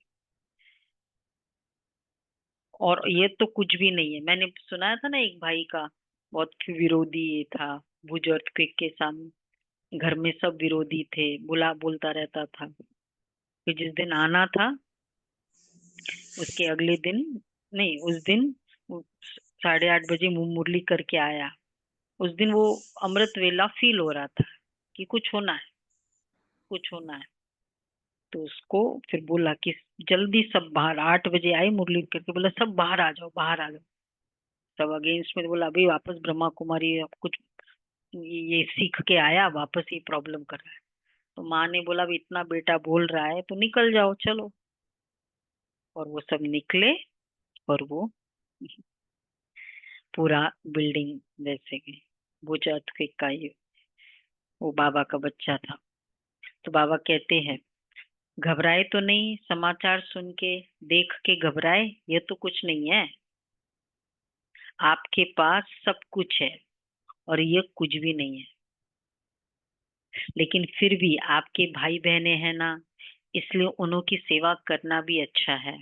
और ये तो कुछ भी नहीं है। मैंने सुनाया था ना एक भाई का, बहुत विरोधी ये था भुज अर्थक्वेक के सामने। घर में सब विरोधी थे, बुला बोलता रहता था। फिर जिस दिन आना था, उसके अगले दिन, नहीं उस दिन, वो 8:30 बजे मुंह मुरली करके आया। उस दिन वो अमृत वेला फील हो रहा था कि कुछ होना है, कुछ होना है। तो उसको फिर बोला कि जल्दी सब बाहर, 8 बजे आए मुरली करके, बोला सब बाहर आ जाओ, बाहर आ जाओ। सब अगेंस्ट में, बोला अभी वापस ब्रह्मा कुमारी अब कुछ ये सीख के आया, वापस ये प्रॉब्लम कर रहा है। तो माँ ने बोला, अभी इतना बेटा बोल रहा है तो निकल जाओ, चलो। और वो सब निकले, और वो पूरा बिल्डिंग, जैसे कि भुज earthquake का ये, वो बाबा का बच्चा था। तो बाबा कहते हैं, घबराए तो नहीं, समाचार सुन के, देख के घबराए, ये तो कुछ नहीं है। आपके पास सब कुछ है, और ये कुछ भी नहीं है। लेकिन फिर भी आपके भाई बहने हैं ना, इसलिए उन्हों की सेवा करना भी अच्छा है।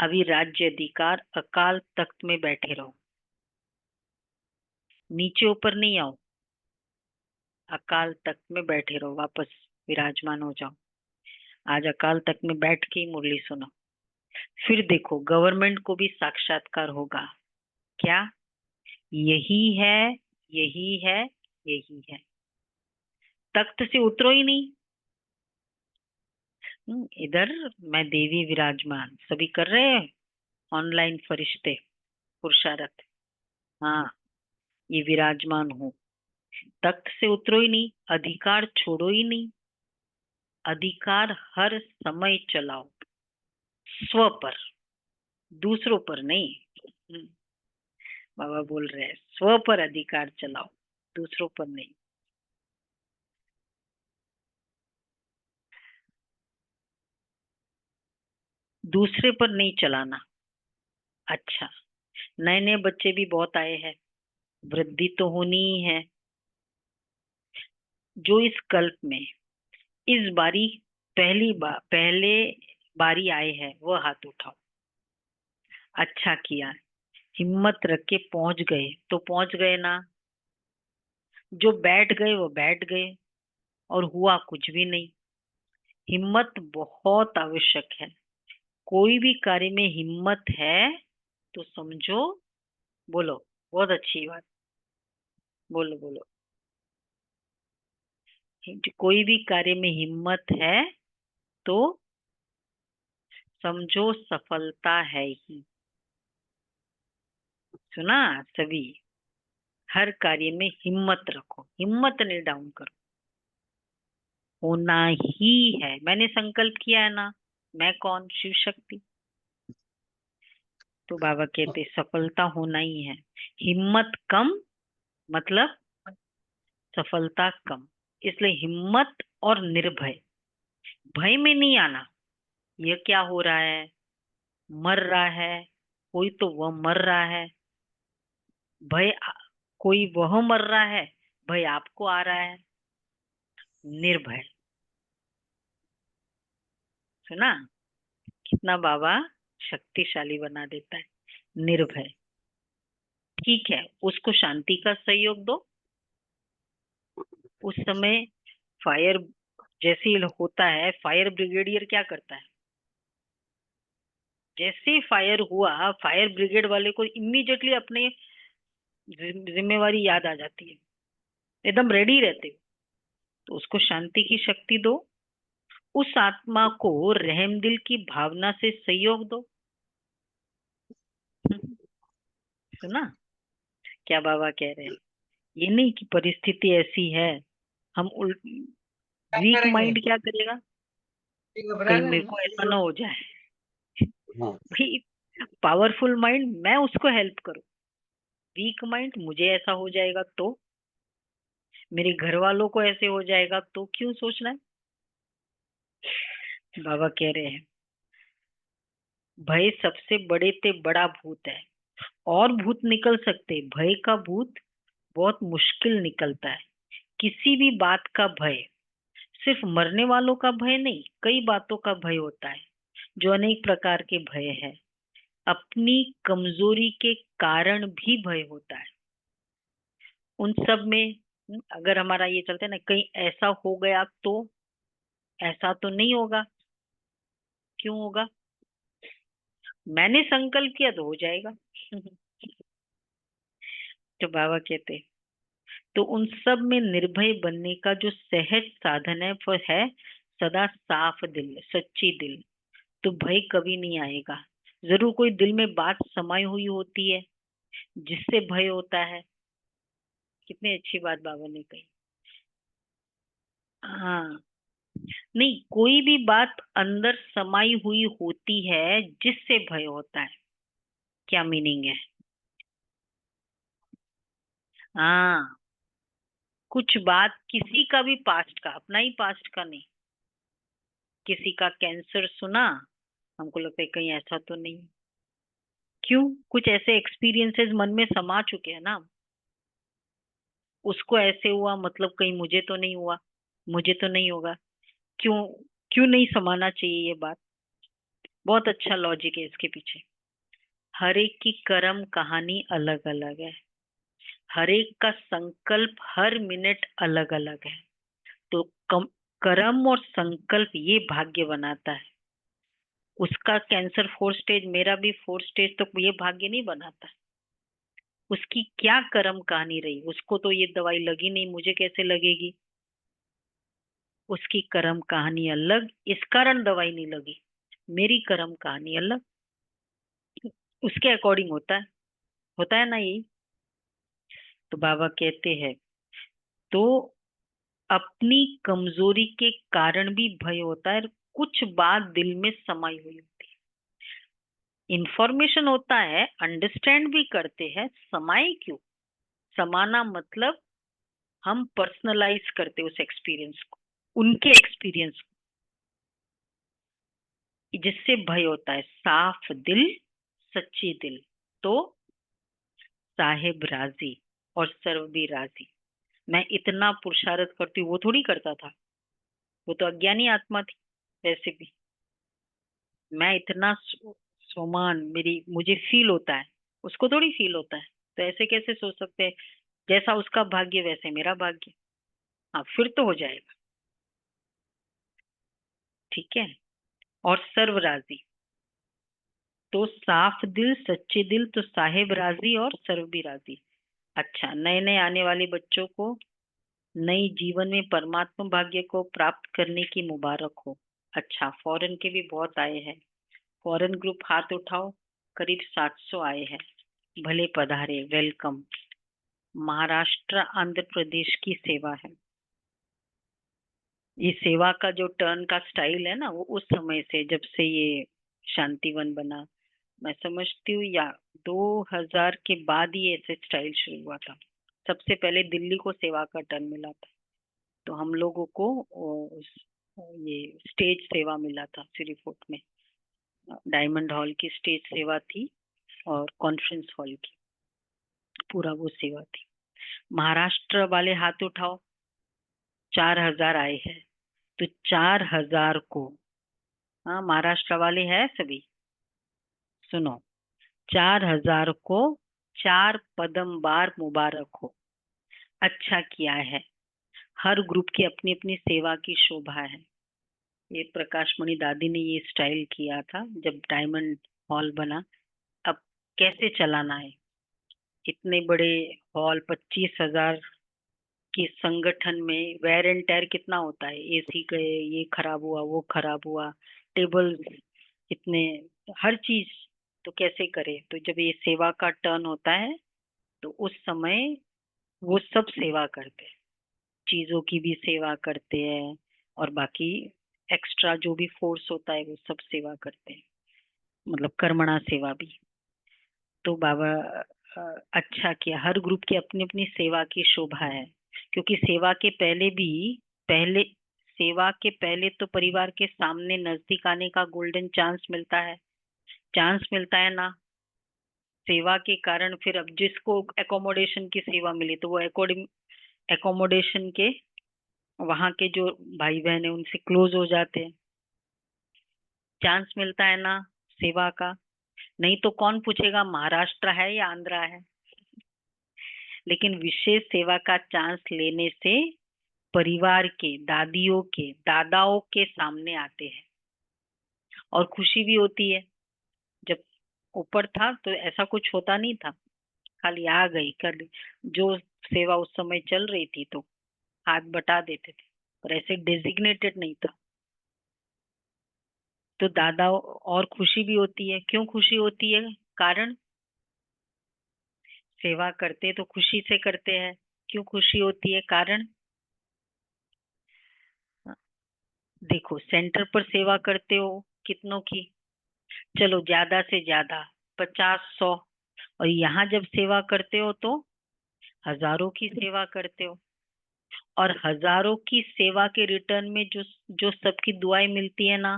अभी राज्य अधिकार अकाल तख्त में बैठे रहो, नीचे ऊपर नहीं आओ, अकाल तख्त में बैठे रहो, वापस विराजमान हो जाओ। आज अकाल तख्त में बैठ के ही मुरली सुनो। फिर देखो गवर्नमेंट को भी साक्षात्कार होगा। क्या? यही है, यही है, यही है। तख्त से उतरो ही नहीं। इधर मैं देवी विराजमान, सभी कर रहे हैं ऑनलाइन फरिश्ते पुरुषारथ। हाँ, ये विराजमान हूँ। तख्त से उतरो ही नहीं, अधिकार छोड़ो ही नहीं। अधिकार हर समय चलाओ, स्व पर, दूसरों पर नहीं। बाबा बोल रहे हैं, स्व पर अधिकार चलाओ, दूसरों पर नहीं। दूसरे पर नहीं चलाना। अच्छा, नए नए बच्चे भी बहुत आए हैं, वृद्धि तो होनी ही है। जो इस कल्प में इस बारी पहले बारी आए हैं, वो हाथ उठाओ। अच्छा किया, हिम्मत रख के पहुंच गए तो पहुंच गए ना। जो बैठ गए वो बैठ गए, और हुआ कुछ भी नहीं। हिम्मत बहुत आवश्यक है। कोई भी कार्य में हिम्मत है तो समझो, बोलो, बहुत अच्छी बात, बोलो बोलो। कोई भी कार्य में हिम्मत है तो समझो सफलता है ही। सुना? सभी, हर कार्य में हिम्मत रखो, हिम्मत नहीं डाउन करो। होना ही है, मैंने संकल्प किया है ना। मैं कौन? शिव शक्ति। तो बाबा कहते सफलता होना ही है। हिम्मत कम मतलब सफलता कम। इसलिए हिम्मत और निर्भय, भय में नहीं आना। यह क्या हो रहा है? मर रहा है कोई, तो वह मर रहा है। भय कोई वह मर रहा है, भय आपको आ रहा है। निर्भय। सुना? कितना बाबा शक्तिशाली बना देता है। निर्भय। ठीक है, उसको शांति का सहयोग दो। उस समय फायर जैसे ही होता है, फायर ब्रिगेडियर क्या करता है? जैसे ही फायर हुआ, फायर ब्रिगेड वाले को इमीडिएटली अपने जिम्मेवारी याद आ जाती है, एकदम रेडी रहते हो। तो उसको शांति की शक्ति दो, उस आत्मा को रहमदिल की भावना से सहयोग दो। सुना क्या बाबा कह रहे हैं? ये नहीं कि परिस्थिति ऐसी है, हम उल्ट, क्या वीक करेंगे? माइंड क्या करेगा, घबरा कहीं रहे मेरे हैं को ऐसा ना हो जाए। हाँ। भाई, पावरफुल माइंड मैं उसको हेल्प करूं, वीक माइंड मुझे ऐसा हो जाएगा तो, मेरे घर वालों को ऐसे हो जाएगा तो क्यों सोचना है? बाबा कह रहे हैं, भय सबसे बड़े ते बड़ा भूत है, और भूत निकल सकते, भय का भूत बहुत मुश्किल निकलता है। किसी भी बात का भय, सिर्फ मरने वालों का भय नहीं, कई बातों का भय होता है, जो अनेक प्रकार के भय है। अपनी कमजोरी के कारण भी भय होता है। उन सब में अगर हमारा ये चलता है ना, कहीं ऐसा हो गया तो, ऐसा तो नहीं होगा, क्यों होगा? मैंने संकल्प किया तो हो जाएगा। तो बाबा कहते हैं, तो उन सब में निर्भय बनने का जो सहज साधन है वो है सदा साफ दिल, सच्ची दिल। तो भय कभी नहीं आएगा। जरूर कोई दिल में बात समाई हुई होती है जिससे भय होता है। कितनी अच्छी बात बाबा ने कही। हाँ, नहीं, कोई भी बात अंदर समाई हुई होती है जिससे भय होता है। क्या मीनिंग है? हाँ, कुछ बात किसी का भी पास्ट का, अपना ही पास्ट का नहीं, किसी का कैंसर सुना, हमको लगता है कहीं ऐसा तो नहीं। क्यों? कुछ ऐसे एक्सपीरियंसेस मन में समा चुके हैं ना, उसको ऐसे हुआ मतलब कहीं मुझे तो नहीं हुआ, मुझे तो नहीं होगा। क्यों? क्यों नहीं समाना चाहिए ये बात? बहुत अच्छा लॉजिक है इसके पीछे। हर एक की कर्म कहानी अलग अलग है, हर एक का संकल्प हर मिनट अलग अलग है। तो कर्म और संकल्प ये भाग्य बनाता है। उसका कैंसर 4 स्टेज, मेरा भी 4 स्टेज, तो ये भाग्य नहीं बनाता। उसकी क्या कर्म कहानी रही, उसको तो ये दवाई लगी नहीं, मुझे कैसे लगेगी? उसकी कर्म कहानी अलग, इस कारण दवाई नहीं लगी। मेरी कर्म कहानी अलग, उसके अकॉर्डिंग होता है ना यही। तो बाबा कहते हैं, तो अपनी कमजोरी के कारण भी भय होता है, कुछ बात दिल में समाई हुई होती है। इंफॉर्मेशन होता है, अंडरस्टैंड भी करते हैं, समाये क्यों? समाना मतलब हम पर्सनलाइज करते उस एक्सपीरियंस को, उनके एक्सपीरियंस को, जिससे भय होता है। साफ दिल, सच्ची दिल, तो साहेब राजी और सर्व भी राजी। मैं इतना पुरुषार्थ करती हूँ, वो थोड़ी करता था, वो तो अज्ञानी आत्मा थी। वैसे भी मैं इतना सोमान, मेरी मुझे फील होता है, उसको थोड़ी फील होता है। तो ऐसे कैसे सोच सकते हैं, जैसा उसका भाग्य वैसे मेरा भाग्य। हाँ, फिर तो हो जाएगा। ठीक है। और सर्व राजी, तो साफ दिल, सच्चे दिल, तो साहेब राजी और सर्व भी राजी। अच्छा, नए नए आने वाले बच्चों को नई जीवन में परमात्मा भाग्य को प्राप्त करने की मुबारक हो। अच्छा, फॉरेन के भी बहुत आए हैं। फॉरेन ग्रुप हाथ उठाओ, करीब 700 आए हैं। भले पधारे, वेलकम। महाराष्ट्र आंध्र प्रदेश की सेवा है। ये सेवा का जो टर्न का स्टाइल है ना, वो उस समय से, जब से ये शांतिवन बना, मैं समझती हूँ, या 2000 के बाद ही ऐसे स्टाइल शुरू हुआ था। सबसे पहले दिल्ली को सेवा का टर्न मिला था, तो हम लोगों को ये स्टेज सेवा मिला था सिरी फोर्ट में। डायमंड हॉल की स्टेज सेवा थी, और कॉन्फ्रेंस हॉल की पूरा वो सेवा थी। महाराष्ट्र वाले हाथ उठाओ, 4000 आए हैं। तो 4000 को, हाँ, महाराष्ट्र वाले हैं सभी, सुनो, 4000 को 4 पदम बार मुबारक हो। अच्छा किया है, हर ग्रुप की अपनी अपनी सेवा की शोभा है। ये प्रकाशमणि दादी ने ये स्टाइल किया था जब डायमंड हॉल बना। अब कैसे चलाना है इतने बड़े हॉल, 25,000 की संगठन में वेयर एंड टेयर कितना होता है, एसी गए, ये खराब हुआ, वो खराब हुआ, टेबल इतने, हर चीज। तो कैसे करे? तो जब ये सेवा का टर्न होता है तो उस समय वो सब सेवा करते हैं, चीजों की भी सेवा करते हैं और बाकी एक्स्ट्रा जो भी फोर्स होता है वो सब सेवा करते हैं, मतलब कर्मणा सेवा भी। तो बाबा अ, अच्छा किया, हर ग्रुप की अपनी अपनी सेवा की शोभा है। क्योंकि पहले सेवा के पहले तो परिवार के सामने नजदीक आने का गोल्डन चांस मिलता है ना। सेवा के कारण फिर अब जिसको एकोमोडेशन की सेवा मिली तो वो एकोमोडेशन के वहां के जो भाई बहन है उनसे क्लोज हो जाते हैं, चांस मिलता है ना सेवा का। नहीं तो कौन पूछेगा महाराष्ट्र है या आंध्रा है। लेकिन विशेष सेवा का चांस लेने से परिवार के दादियों के दादाओं के सामने आते हैं और खुशी भी होती है। जब ऊपर था तो ऐसा कुछ होता नहीं था, खाली आ गई कर ली, जो सेवा उस समय चल रही थी तो हाथ बटा देते थे, पर ऐसे डेजिग्नेटेड नहीं था। तो दादा और खुशी भी होती है। क्यों खुशी होती है? कारण सेवा करते तो खुशी से करते हैं। क्यों खुशी होती है? कारण देखो, सेंटर पर सेवा करते हो कितनों की, चलो ज्यादा से ज्यादा 50-100, और यहाँ जब सेवा करते हो तो हजारों की सेवा करते हो। और हजारों की सेवा के रिटर्न में जो जो सबकी दुआएं मिलती है ना,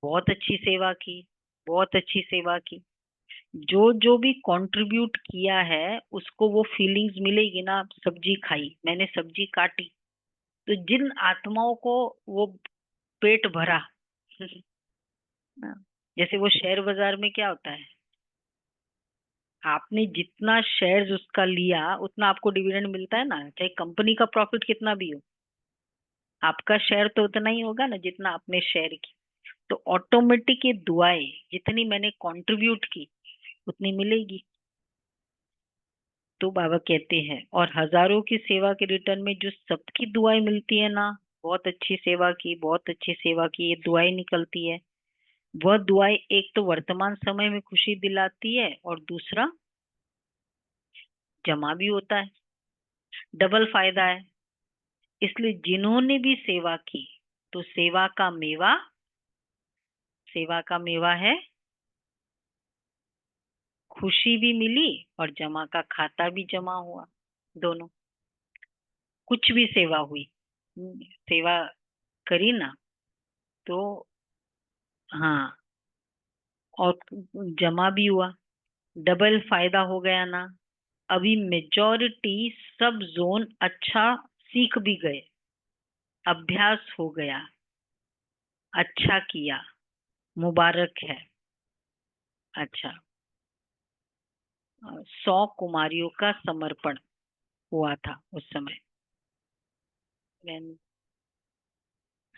बहुत अच्छी सेवा की, बहुत अच्छी सेवा की। जो जो भी कंट्रीब्यूट किया है उसको वो फीलिंग्स मिलेगी ना। सब्जी खाई, मैंने सब्जी काटी, तो जिन आत्माओं को वो पेट भरा जैसे वो शेयर बाजार में क्या होता है, आपने जितना शेयर्स उसका लिया उतना आपको डिविडेंड मिलता है ना, चाहे कंपनी का प्रॉफिट कितना भी हो, आपका शेयर तो उतना ही होगा ना जितना आपने शेयर की। तो ऑटोमेटिक ये दुआएं जितनी मैंने कंट्रीब्यूट की उतनी मिलेगी। तो बाबा कहते हैं और हजारों की सेवा के रिटर्न में जो सबकी दुआएं मिलती है ना, बहुत अच्छी सेवा की, बहुत अच्छी सेवा की, ये दुआएं निकलती है। वह दुआएं एक तो वर्तमान समय में खुशी दिलाती है और दूसरा जमा भी होता है, डबल फायदा है। इसलिए जिन्होंने भी सेवा की तो सेवा का मेवा है खुशी भी मिली और जमा का खाता भी जमा हुआ, दोनों। कुछ भी सेवा हुई, सेवा करी ना, तो हाँ, और जमा भी हुआ, डबल फायदा हो गया ना। अभी मेजॉरिटी सब जोन अच्छा सीख भी गए, अभ्यास हो गया, अच्छा किया, मुबारक है। अच्छा, 100 कुमारियों का समर्पण हुआ था उस समय।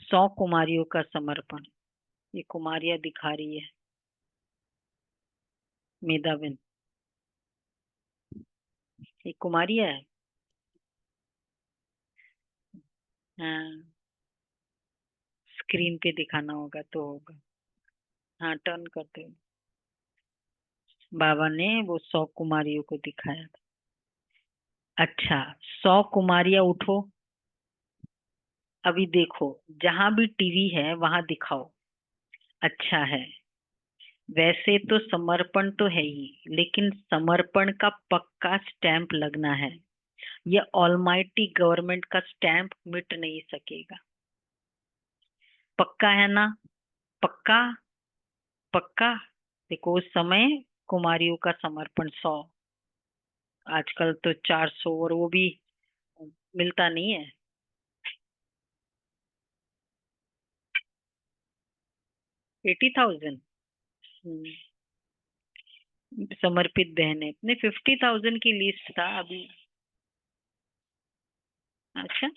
100 कुमारियों का समर्पण, ये कुमारियां दिखा रही है मेधाविन, ये कुमारियां है। हाँ, स्क्रीन पे दिखाना होगा तो होगा। हाँ, टर्न करते हो। बाबा ने वो 100 कुमारियों को दिखाया था। अच्छा, 100 कुमारियां उठो, अभी देखो, जहां भी टीवी है वहां दिखाओ। अच्छा है, वैसे तो समर्पण तो है ही, लेकिन समर्पण का पक्का स्टैंप लगना है। यह ऑलमाइटी गवर्नमेंट का स्टैंप मिट नहीं सकेगा। पक्का है ना? पक्का, पक्का। देखो उस समय कुमारियों का समर्पण 100, आजकल तो 400, और वो भी मिलता नहीं है। 80,000 समर्पित बहन है अपने, 50,000 की लिस्ट था अभी। अच्छा,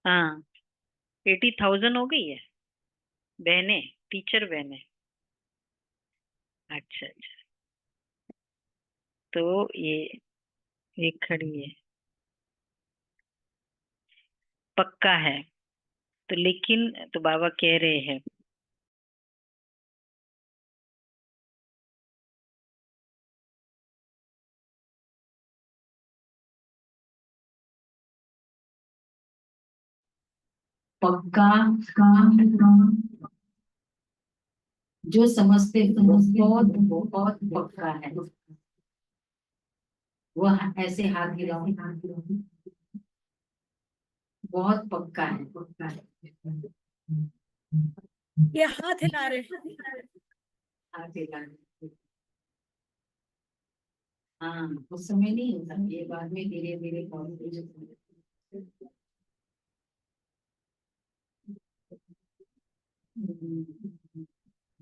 हाँ, 80,000 हो गई है बहने, टीचर बहने। अच्छा अच्छा, तो ये खड़ी है, पक्का है। तो लेकिन तो बाबा कह रहे हैं, पक्का काम जो समझते बहुत बहुत पक्का है, वो ऐसे हाथ गिराओ, बहुत पक्का है। ये हाथ हिला रहे। हाथ हिला रहे। हाँ, उस समय नहीं होता, ये बाद में धीरे धीरे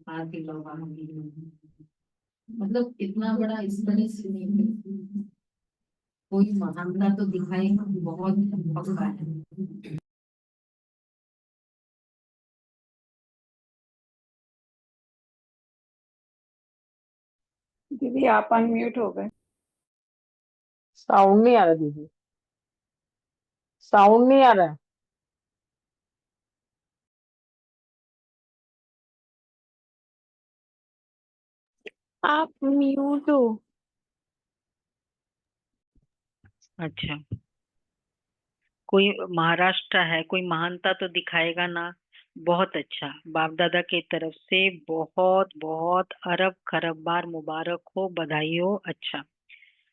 हाथ हिलाओ, हाथ हिलाओ। मतलब इतना बड़ा इस तरह से नहीं है। कोई महानता तो दिखाई बहुत पक्का है। दीदी आप अनम्यूट हो गए। साउंड नहीं आ रहा दीदी, साउंड नहीं आ रहा है। आप म्यूट हो। अच्छा, कोई महाराष्ट्र है, कोई महानता तो दिखाएगा ना। बहुत अच्छा, बाप दादा की तरफ से बहुत बहुत अरब खरब बार मुबारक हो, बधाई हो। अच्छा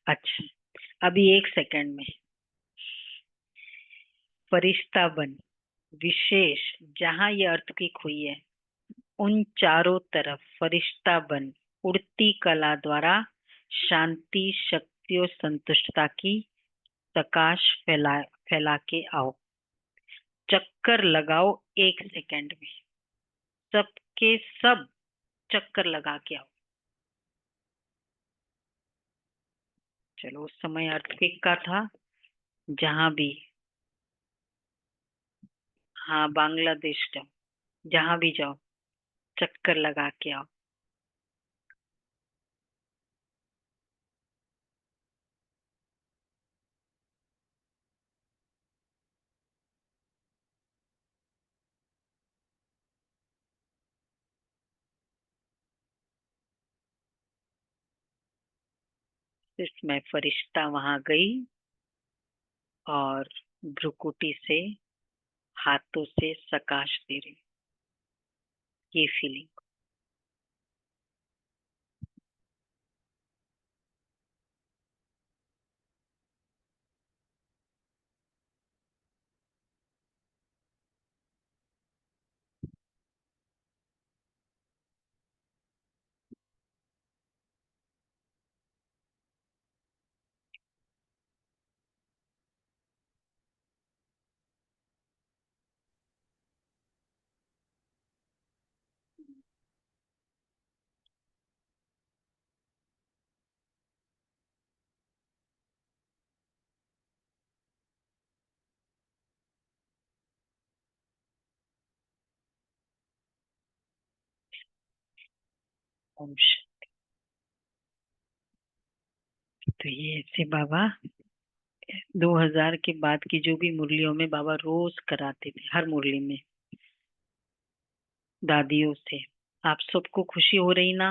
अच्छा, अभी 1 सेकंड में फरिश्ता बन, विशेष जहां ये अर्थक्वेक हुई है उन चारों तरफ फरिश्ता बन, उड़ती कला द्वारा शांति शक्ति और संतुष्टता की प्रकाश फैला फैला के आओ। चक्कर लगाओ 1 सेकंड में, सबके सब चक्कर लगा के आओ। चलो, उस समय अर्थक्वेक का था, जहां भी, हाँ बांग्लादेश जाओ, जहां भी जाओ चक्कर लगा के आओ। सिर्फ मैं फरिश्ता वहां गई और भ्रुकुटी से हाथों से सकाश दे रही, ये फीलिंग। ओम शांति। तो ये ऐसे बाबा 2000 के बाद की जो भी मुरलियों में बाबा रोज कराते थे, हर मुरली में दादियों से। आप सबको खुशी हो रही ना?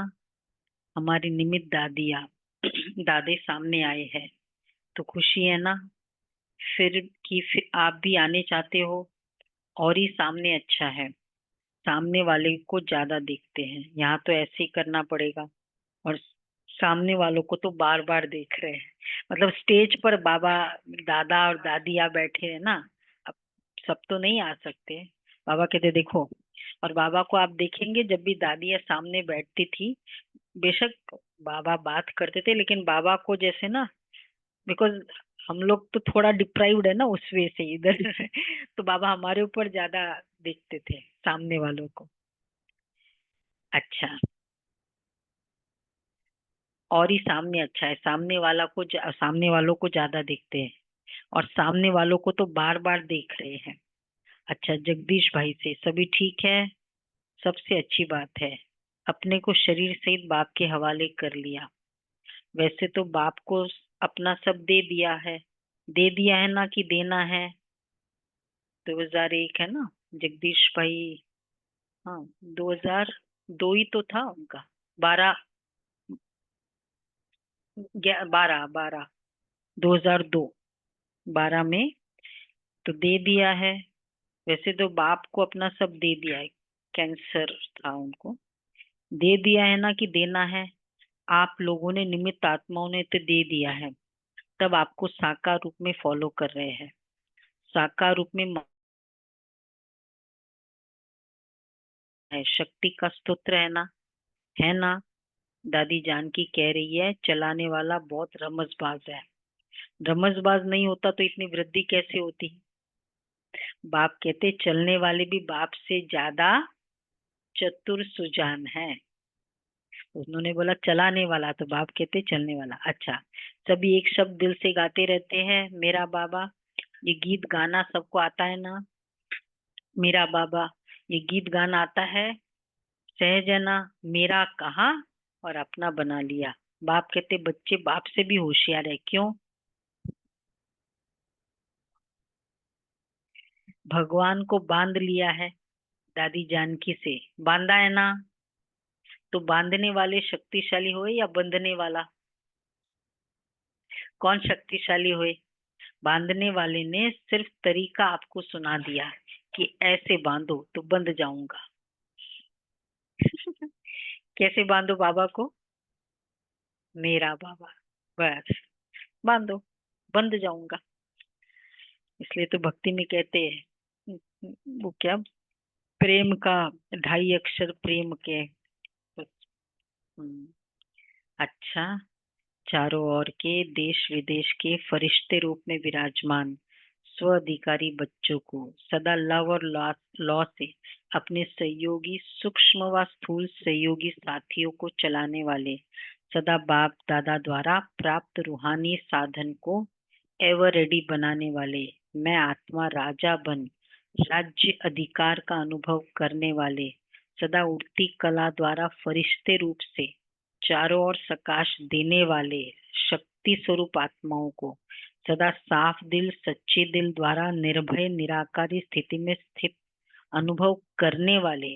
हमारी निमित दादियाँ दादे सामने आए हैं, तो खुशी है ना? फिर आप भी आने चाहते हो, और ही सामने अच्छा है, सामने वाले को ज्यादा देखते हैं, यहाँ तो ऐसे ही करना पड़ेगा। और सामने वालों को तो बार बार देख रहे हैं, मतलब स्टेज पर बाबा दादा और दादियाँ बैठे हैं ना, अब सब तो नहीं आ सकते। बाबा कहते देखो, और बाबा को आप देखेंगे जब भी दादियाँ सामने बैठती थी, बेशक बाबा बात करते थे, लेकिन बाबा को जैसे ना, बिकॉज हम लोग तो थोड़ा डिप्राइव्ड है ना उस वे से इधर तो बाबा हमारे ऊपर ज्यादा देखते थे सामने वालों को। अच्छा, और ही सामने अच्छा है, सामने वालों को ज्यादा देखते हैं, और सामने वालों को तो बार बार देख रहे हैं। अच्छा, जगदीश भाई से सभी ठीक है? सबसे अच्छी बात है। अपने को शरीर सहित बाप के हवाले कर लिया। वैसे तो बाप को अपना सब दे दिया है ना कि देना है। 2001 है ना जगदीश भाई? हाँ, 2002 ही तो था उनका। 12 12 12 2002 12 में तो दे दिया है। वैसे तो बाप को अपना सब दे दिया है। कैंसर था उनको। दे दिया है ना कि देना है। आप लोगों ने निमित्त आत्माओं ने तो दे दिया है, तब आपको साकार रूप में फॉलो कर रहे हैं। साकार रूप में है, शक्ति का स्तोत्र है ना? दादी जानकी कह रही है चलाने वाला बहुत रमजबाज है। रमजबाज नहीं होता तो इतनी वृद्धि कैसे होती? बाप कहते चलने वाले भी बाप से ज्यादा चतुर सुजान है। उन्होंने बोला चलाने वाला, तो बाप कहते चलने वाला। अच्छा, सभी एक शब्द दिल से गाते रहते हैं, मेरा बाबा। ये गीत गाना सबको आता है ना? मेरा बाबा, ये गीत गाना आता है? सहज है ना? मेरा कहा और अपना बना लिया। बाप कहते बच्चे बाप से भी होशियार है। क्यों? भगवान को बांध लिया है दादी जानकी से। बांधा है ना? तो बांधने वाले शक्तिशाली हुए या बंधने वाला? कौन शक्तिशाली हुए? बांधने वाले ने सिर्फ तरीका आपको सुना दिया कि ऐसे बांधो तो बंध जाऊंगा। कैसे बांधो बाबा को? मेरा बाबा, बस बांधो, बंध जाऊंगा। इसलिए तो भक्ति में कहते हैं वो क्या, प्रेम का 2.5 अक्षर प्रेम के। हम्म, अच्छा, चारों ओर के देश विदेश के फरिश्ते रूप में विराजमान स्व अधिकारी बच्चों को सदा लव और लॉ से अपने सहयोगी सूक्ष्म व स्थूल सहयोगी साथियों को चलाने वाले सदा बाप दादा द्वारा प्राप्त रूहानी साधन को एवर रेडी बनाने वाले, मैं आत्मा राजा बन राज्य अधिकार का अनुभव करने वाले, सदा उड़ती कला द्वारा फरिश्ते रूप से चारों ओर सकाश देने वाले शक्ति स्वरूप आत्माओं को सदा साफ दिल सच्चे दिल द्वारा निर्भय निराकारी स्थिति में स्थित अनुभव करने वाले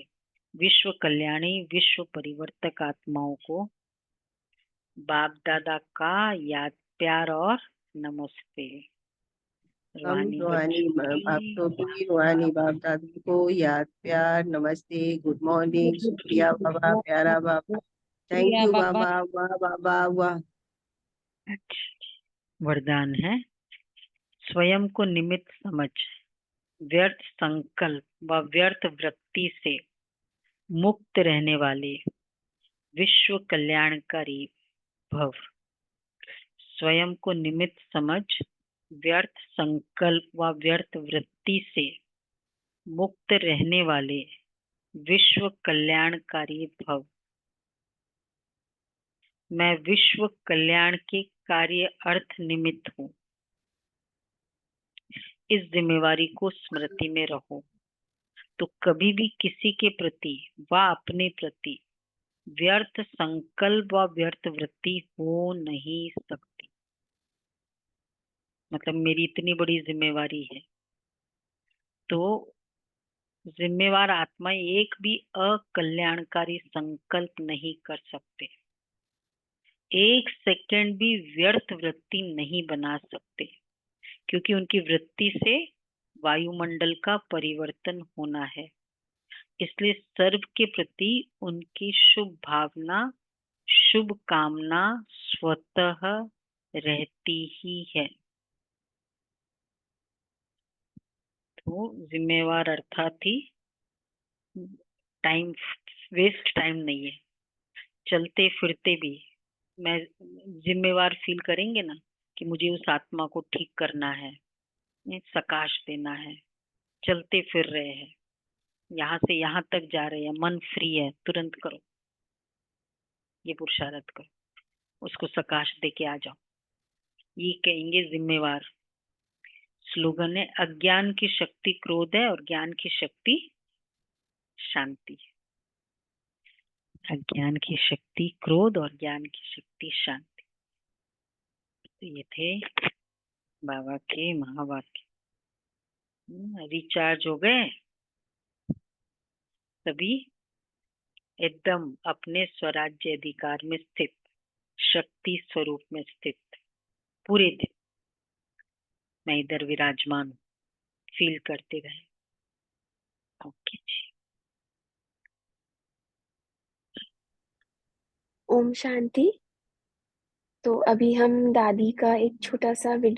विश्व कल्याणी विश्व परिवर्तक आत्माओं को बाप दादा का याद प्यार और नमस्ते। हम रूहानी रूहानी बच्चों आपको की भी रूहानी बाप दादा को याद प्यार नमस्ते गुड मॉर्निंग शुक्रिया बाबा प्यारा बाबा थैंक यू बाबा वाह बाबा वाह। वरदान है, स्वयं को निमित्त समझ व्यर्थ संकल्प व व्यर्थ वृत्ति से मुक्त रहने वाले विश्व कल्याणकारी भव। स्वयं को निमित्त समझ व्यर्थ संकल्प व व्यर्थ वृत्ति से मुक्त रहने वाले विश्व कल्याणकारी भव। मैं विश्व कल्याण के कार्य अर्थ निमित्त हूँ। इस जिम्मेवारी को स्मृति में रहो तो कभी भी किसी के प्रति व अपने प्रति व्यर्थ संकल्प व व्यर्थ वृत्ति हो नहीं सकती। मतलब मेरी इतनी बड़ी जिम्मेवारी है तो जिम्मेवार आत्मा एक भी अकल्याणकारी संकल्प नहीं कर सकते, एक सेकंड भी व्यर्थ वृत्ति नहीं बना सकते, क्योंकि उनकी वृत्ति से वायुमंडल का परिवर्तन होना है। इसलिए सर्व के प्रति उनकी शुभ भावना शुभ कामना स्वतः रहती ही है। तो जिम्मेवार अर्थात ही टाइम वेस्ट टाइम नहीं है। चलते फिरते भी मैं जिम्मेवार फील करेंगे ना कि मुझे उस आत्मा को ठीक करना है, सकाश देना है। चलते फिर रहे हैं, यहाँ से यहाँ तक जा रहे हैं, मन फ्री है, तुरंत करो, ये पुरुषार्थ करो, उसको सकाश दे के आ जाओ। ये कहेंगे जिम्मेवार। स्लोगन है अज्ञान की शक्ति क्रोध है और ज्ञान की शक्ति शांति है। अज्ञान की शक्ति क्रोध और ज्ञान की शक्ति शांति। तो ये थे बाबा के महावाक्य। रिचार्ज हो गए सभी, एकदम अपने स्वराज्य अधिकार में स्थित, शक्ति स्वरूप में स्थित। पूरे दिन मैं इधर विराजमान फील करते रहे। ओके जी। ओम शांति। तो अभी हम दादी का एक छोटा सा वीडियो